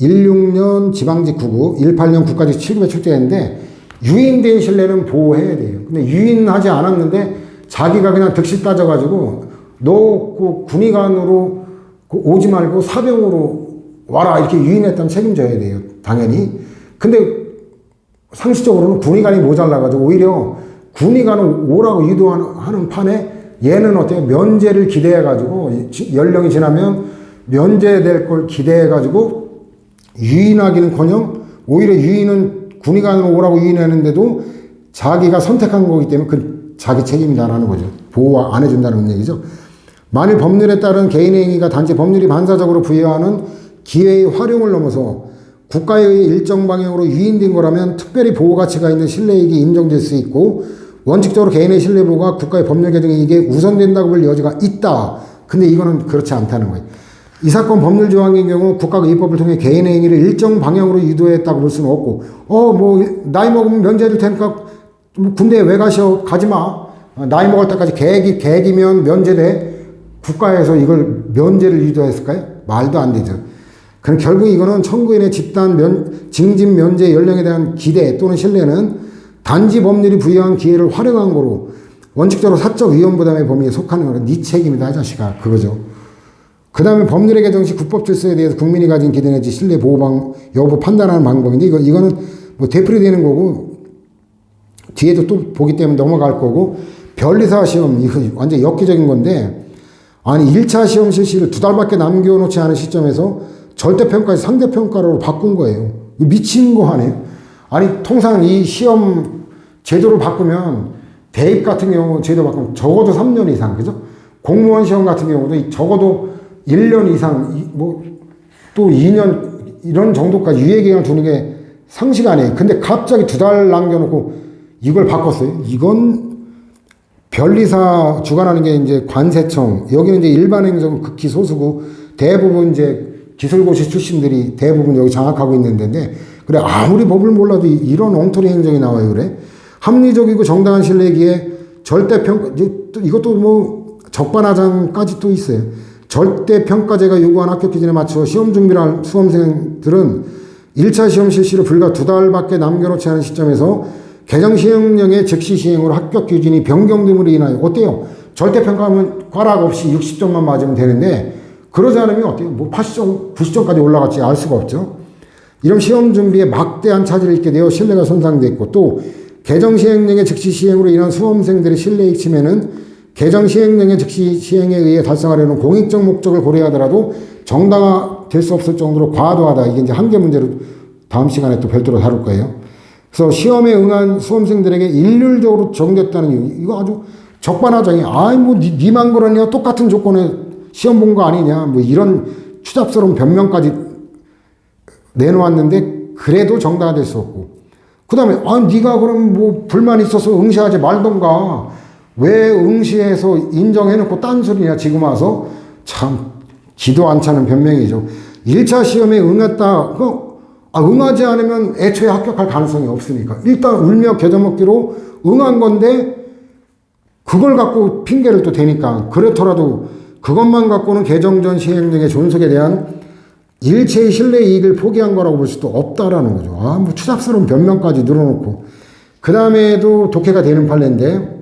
16년 지방직 9구, 18년 국가직 7급에 출제했는데 유인된 신뢰는 보호해야 돼요. 근데 유인하지 않았는데 자기가 그냥 득실 따져가지고 너 그 군의관으로 오지 말고 사병으로 와라 이렇게 유인했다면 책임져야 돼요. 당연히. 근데 상식적으로는 군의관이 모자라가지고 오히려 군의관을 오라고 유도하는 판에 얘는 어때요? 면제를 기대해가지고 연령이 지나면 면제될 걸 기대해가지고 유인하기는커녕 오히려 유인은 군의관으로 오라고 유인했는데도 자기가 선택한 거기 때문에 그 자기 책임이다라는 거죠. 보호 안 해준다는 얘기죠. 만일 법률에 따른 개인의 행위가 단지 법률이 반사적으로 부여하는 기회의 활용을 넘어서 국가에 의해 일정 방향으로 유인된 거라면 특별히 보호 가치가 있는 신뢰이익이 인정될 수 있고 원칙적으로 개인의 신뢰 보호가 국가의 법률 개정에 이게 우선된다고 볼 여지가 있다. 근데 이거는 그렇지 않다는 거예요. 이 사건 법률 조항인 경우 국가가 입법을 통해 개인의 행위를 일정 방향으로 유도했다고 볼 수는 없고 나이 먹으면 면제될 테니까 군대에 왜 가셔? 가지 마. 나이 먹을 때까지 계기면 면제돼. 국가에서 이걸 면제를 유도했을까요? 말도 안 되죠. 그럼 결국 이거는 청구인의 집단 징집 면제 연령에 대한 기대 또는 신뢰는 단지 법률이 부여한 기회를 활용한 거로 원칙적으로 사적 위험 부담의 범위에 속하는 거는 네 책임이다, 이 자식아. 그거죠. 그 다음에 법률의 개정 시 국법 질서에 대해서 국민이 가진 기대 내지 신뢰 보호 여부 판단하는 방법인데 이거는 뭐 되풀이되는 거고 뒤에도 또 보기 때문에 넘어갈 거고 변리사 시험 이거 완전 엽기적인 건데 아니 1차 시험 실시를 2달밖에 남겨놓지 않은 시점에서 절대평가에서 상대평가로 바꾼 거예요. 미친 거 아니에요? 아니 통상 이 시험 제도를 바꾸면 대입 같은 경우 제도 바꾸면 적어도 3년 이상 그죠? 공무원 시험 같은 경우도 적어도 1년 이상 뭐 또 2년 이런 정도까지 유예기간을 두는 게 상식 아니에요. 근데 갑자기 2달 남겨놓고 이걸 바꿨어요. 이건 변리사 주관하는 게 이제 관세청, 여기는 이제 일반행정 극히 소수고 대부분 이제 기술고시 출신들이 대부분 여기 장악하고 있는 데인데 그래 아무리 법을 몰라도 이런 엉터리 행정이 나와요. 그래 합리적이고 정당한 신뢰기에 절대평가 이것도 뭐 적반하장까지 또 있어요. 절대평가제가 요구한 합격 기준에 맞춰 시험 준비를 한 수험생들은 1차 시험 실시를 불과 2달밖에 남겨놓지 않은 시점에서 개정 시행령의 즉시 시행으로 합격 기준이 변경됨으로 인하여 어때요? 절대평가하면 과락 없이 60점만 맞으면 되는데 그러지 않으면 어때요? 뭐 80점, 90점까지 올라갔지 알 수가 없죠. 이런 시험 준비에 막대한 차질을 있게 되어 신뢰가 손상됐고 또 개정 시행령의 즉시 시행으로 인한 수험생들의 신뢰 익침에는 개정 시행령의 즉시 시행에 의해 달성하려는 공익적 목적을 고려하더라도 정당화될 수 없을 정도로 과도하다. 이게 이제 한계 문제로 다음 시간에 또 별도로 다룰 거예요. 그래서 시험에 응한 수험생들에게 일률적으로 적용됐다는 이유. 이거 아주 적반하장이 뭐 니만 그러냐 똑같은 조건에 시험 본 거 아니냐 뭐 이런 추잡스러운 변명까지 내놓았는데 그래도 정당화될 수 없고 그 다음에 네가 그럼 뭐 불만 있어서 응시하지 말던가 왜 응시해서 인정해놓고 딴소리냐 지금 와서 참 기도 안 차는 변명이죠. 1차 시험에 응했다 응하지 않으면 애초에 합격할 가능성이 없으니까 일단 울며 겨자 먹기로 응한 건데 그걸 갖고 핑계를 또 대니까 그렇더라도 그것만 갖고는 개정 전 시행령의 존속에 대한 일체의 신뢰 이익을 포기한 거라고 볼 수도 없다라는 거죠. 뭐 추잡스러운 변명까지 늘어놓고 그 다음에도 독해가 되는 판례인데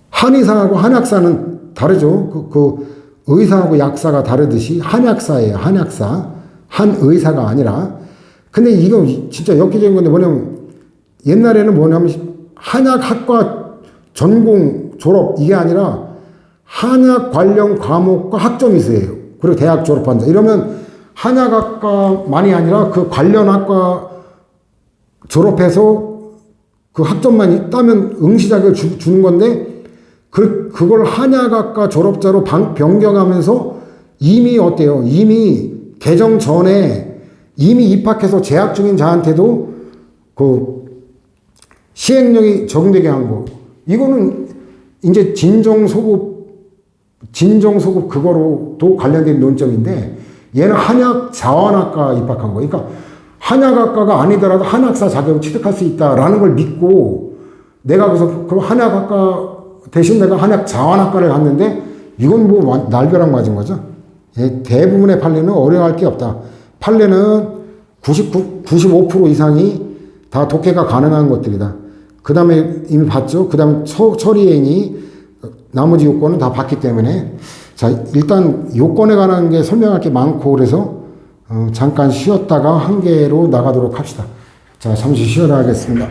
한의사하고 한약사는 다르죠. 그 의사하고 약사가 다르듯이 한약사예요. 한약사. 한의사가 아니라. 근데 이거 진짜 엽기적인 건데 뭐냐면 옛날에는 뭐냐면 한약학과 전공 졸업 이게 아니라 한약 관련 과목과 학점이 있어요. 그리고 대학 졸업한다. 이러면 한약학과만이 아니라 그 관련 학과 졸업해서 그 학점만 따면 응시 자격을 주는 건데 그걸 한약학과 졸업자로 변경하면서 이미 어때요? 이미 개정 전에 이미 입학해서 재학 중인 자한테도 그 시행령이 적용되게 한 거. 이거는 이제 진정소급 그거로도 관련된 논점인데 얘는 한약 자원학과 입학한 거. 그러니까 한약학과가 아니더라도 한약사 자격을 취득할 수 있다라는 걸 믿고 내가 그래서 그럼 한약학과 대신 내가 한약 자원학과를 갔는데 이건 뭐 날벼락 맞은 거죠. 예, 대부분의 판례는 어려워할 게 없다. 판례는 95% 이상이 다 독해가 가능한 것들이다. 그 다음에 이미 봤죠. 그 다음 처리행위 나머지 요건은 다 봤기 때문에 자 일단 요건에 관한 게 설명할 게 많고 그래서 잠깐 쉬었다가 한 개로 나가도록 합시다. 자 잠시 쉬어라 하겠습니다.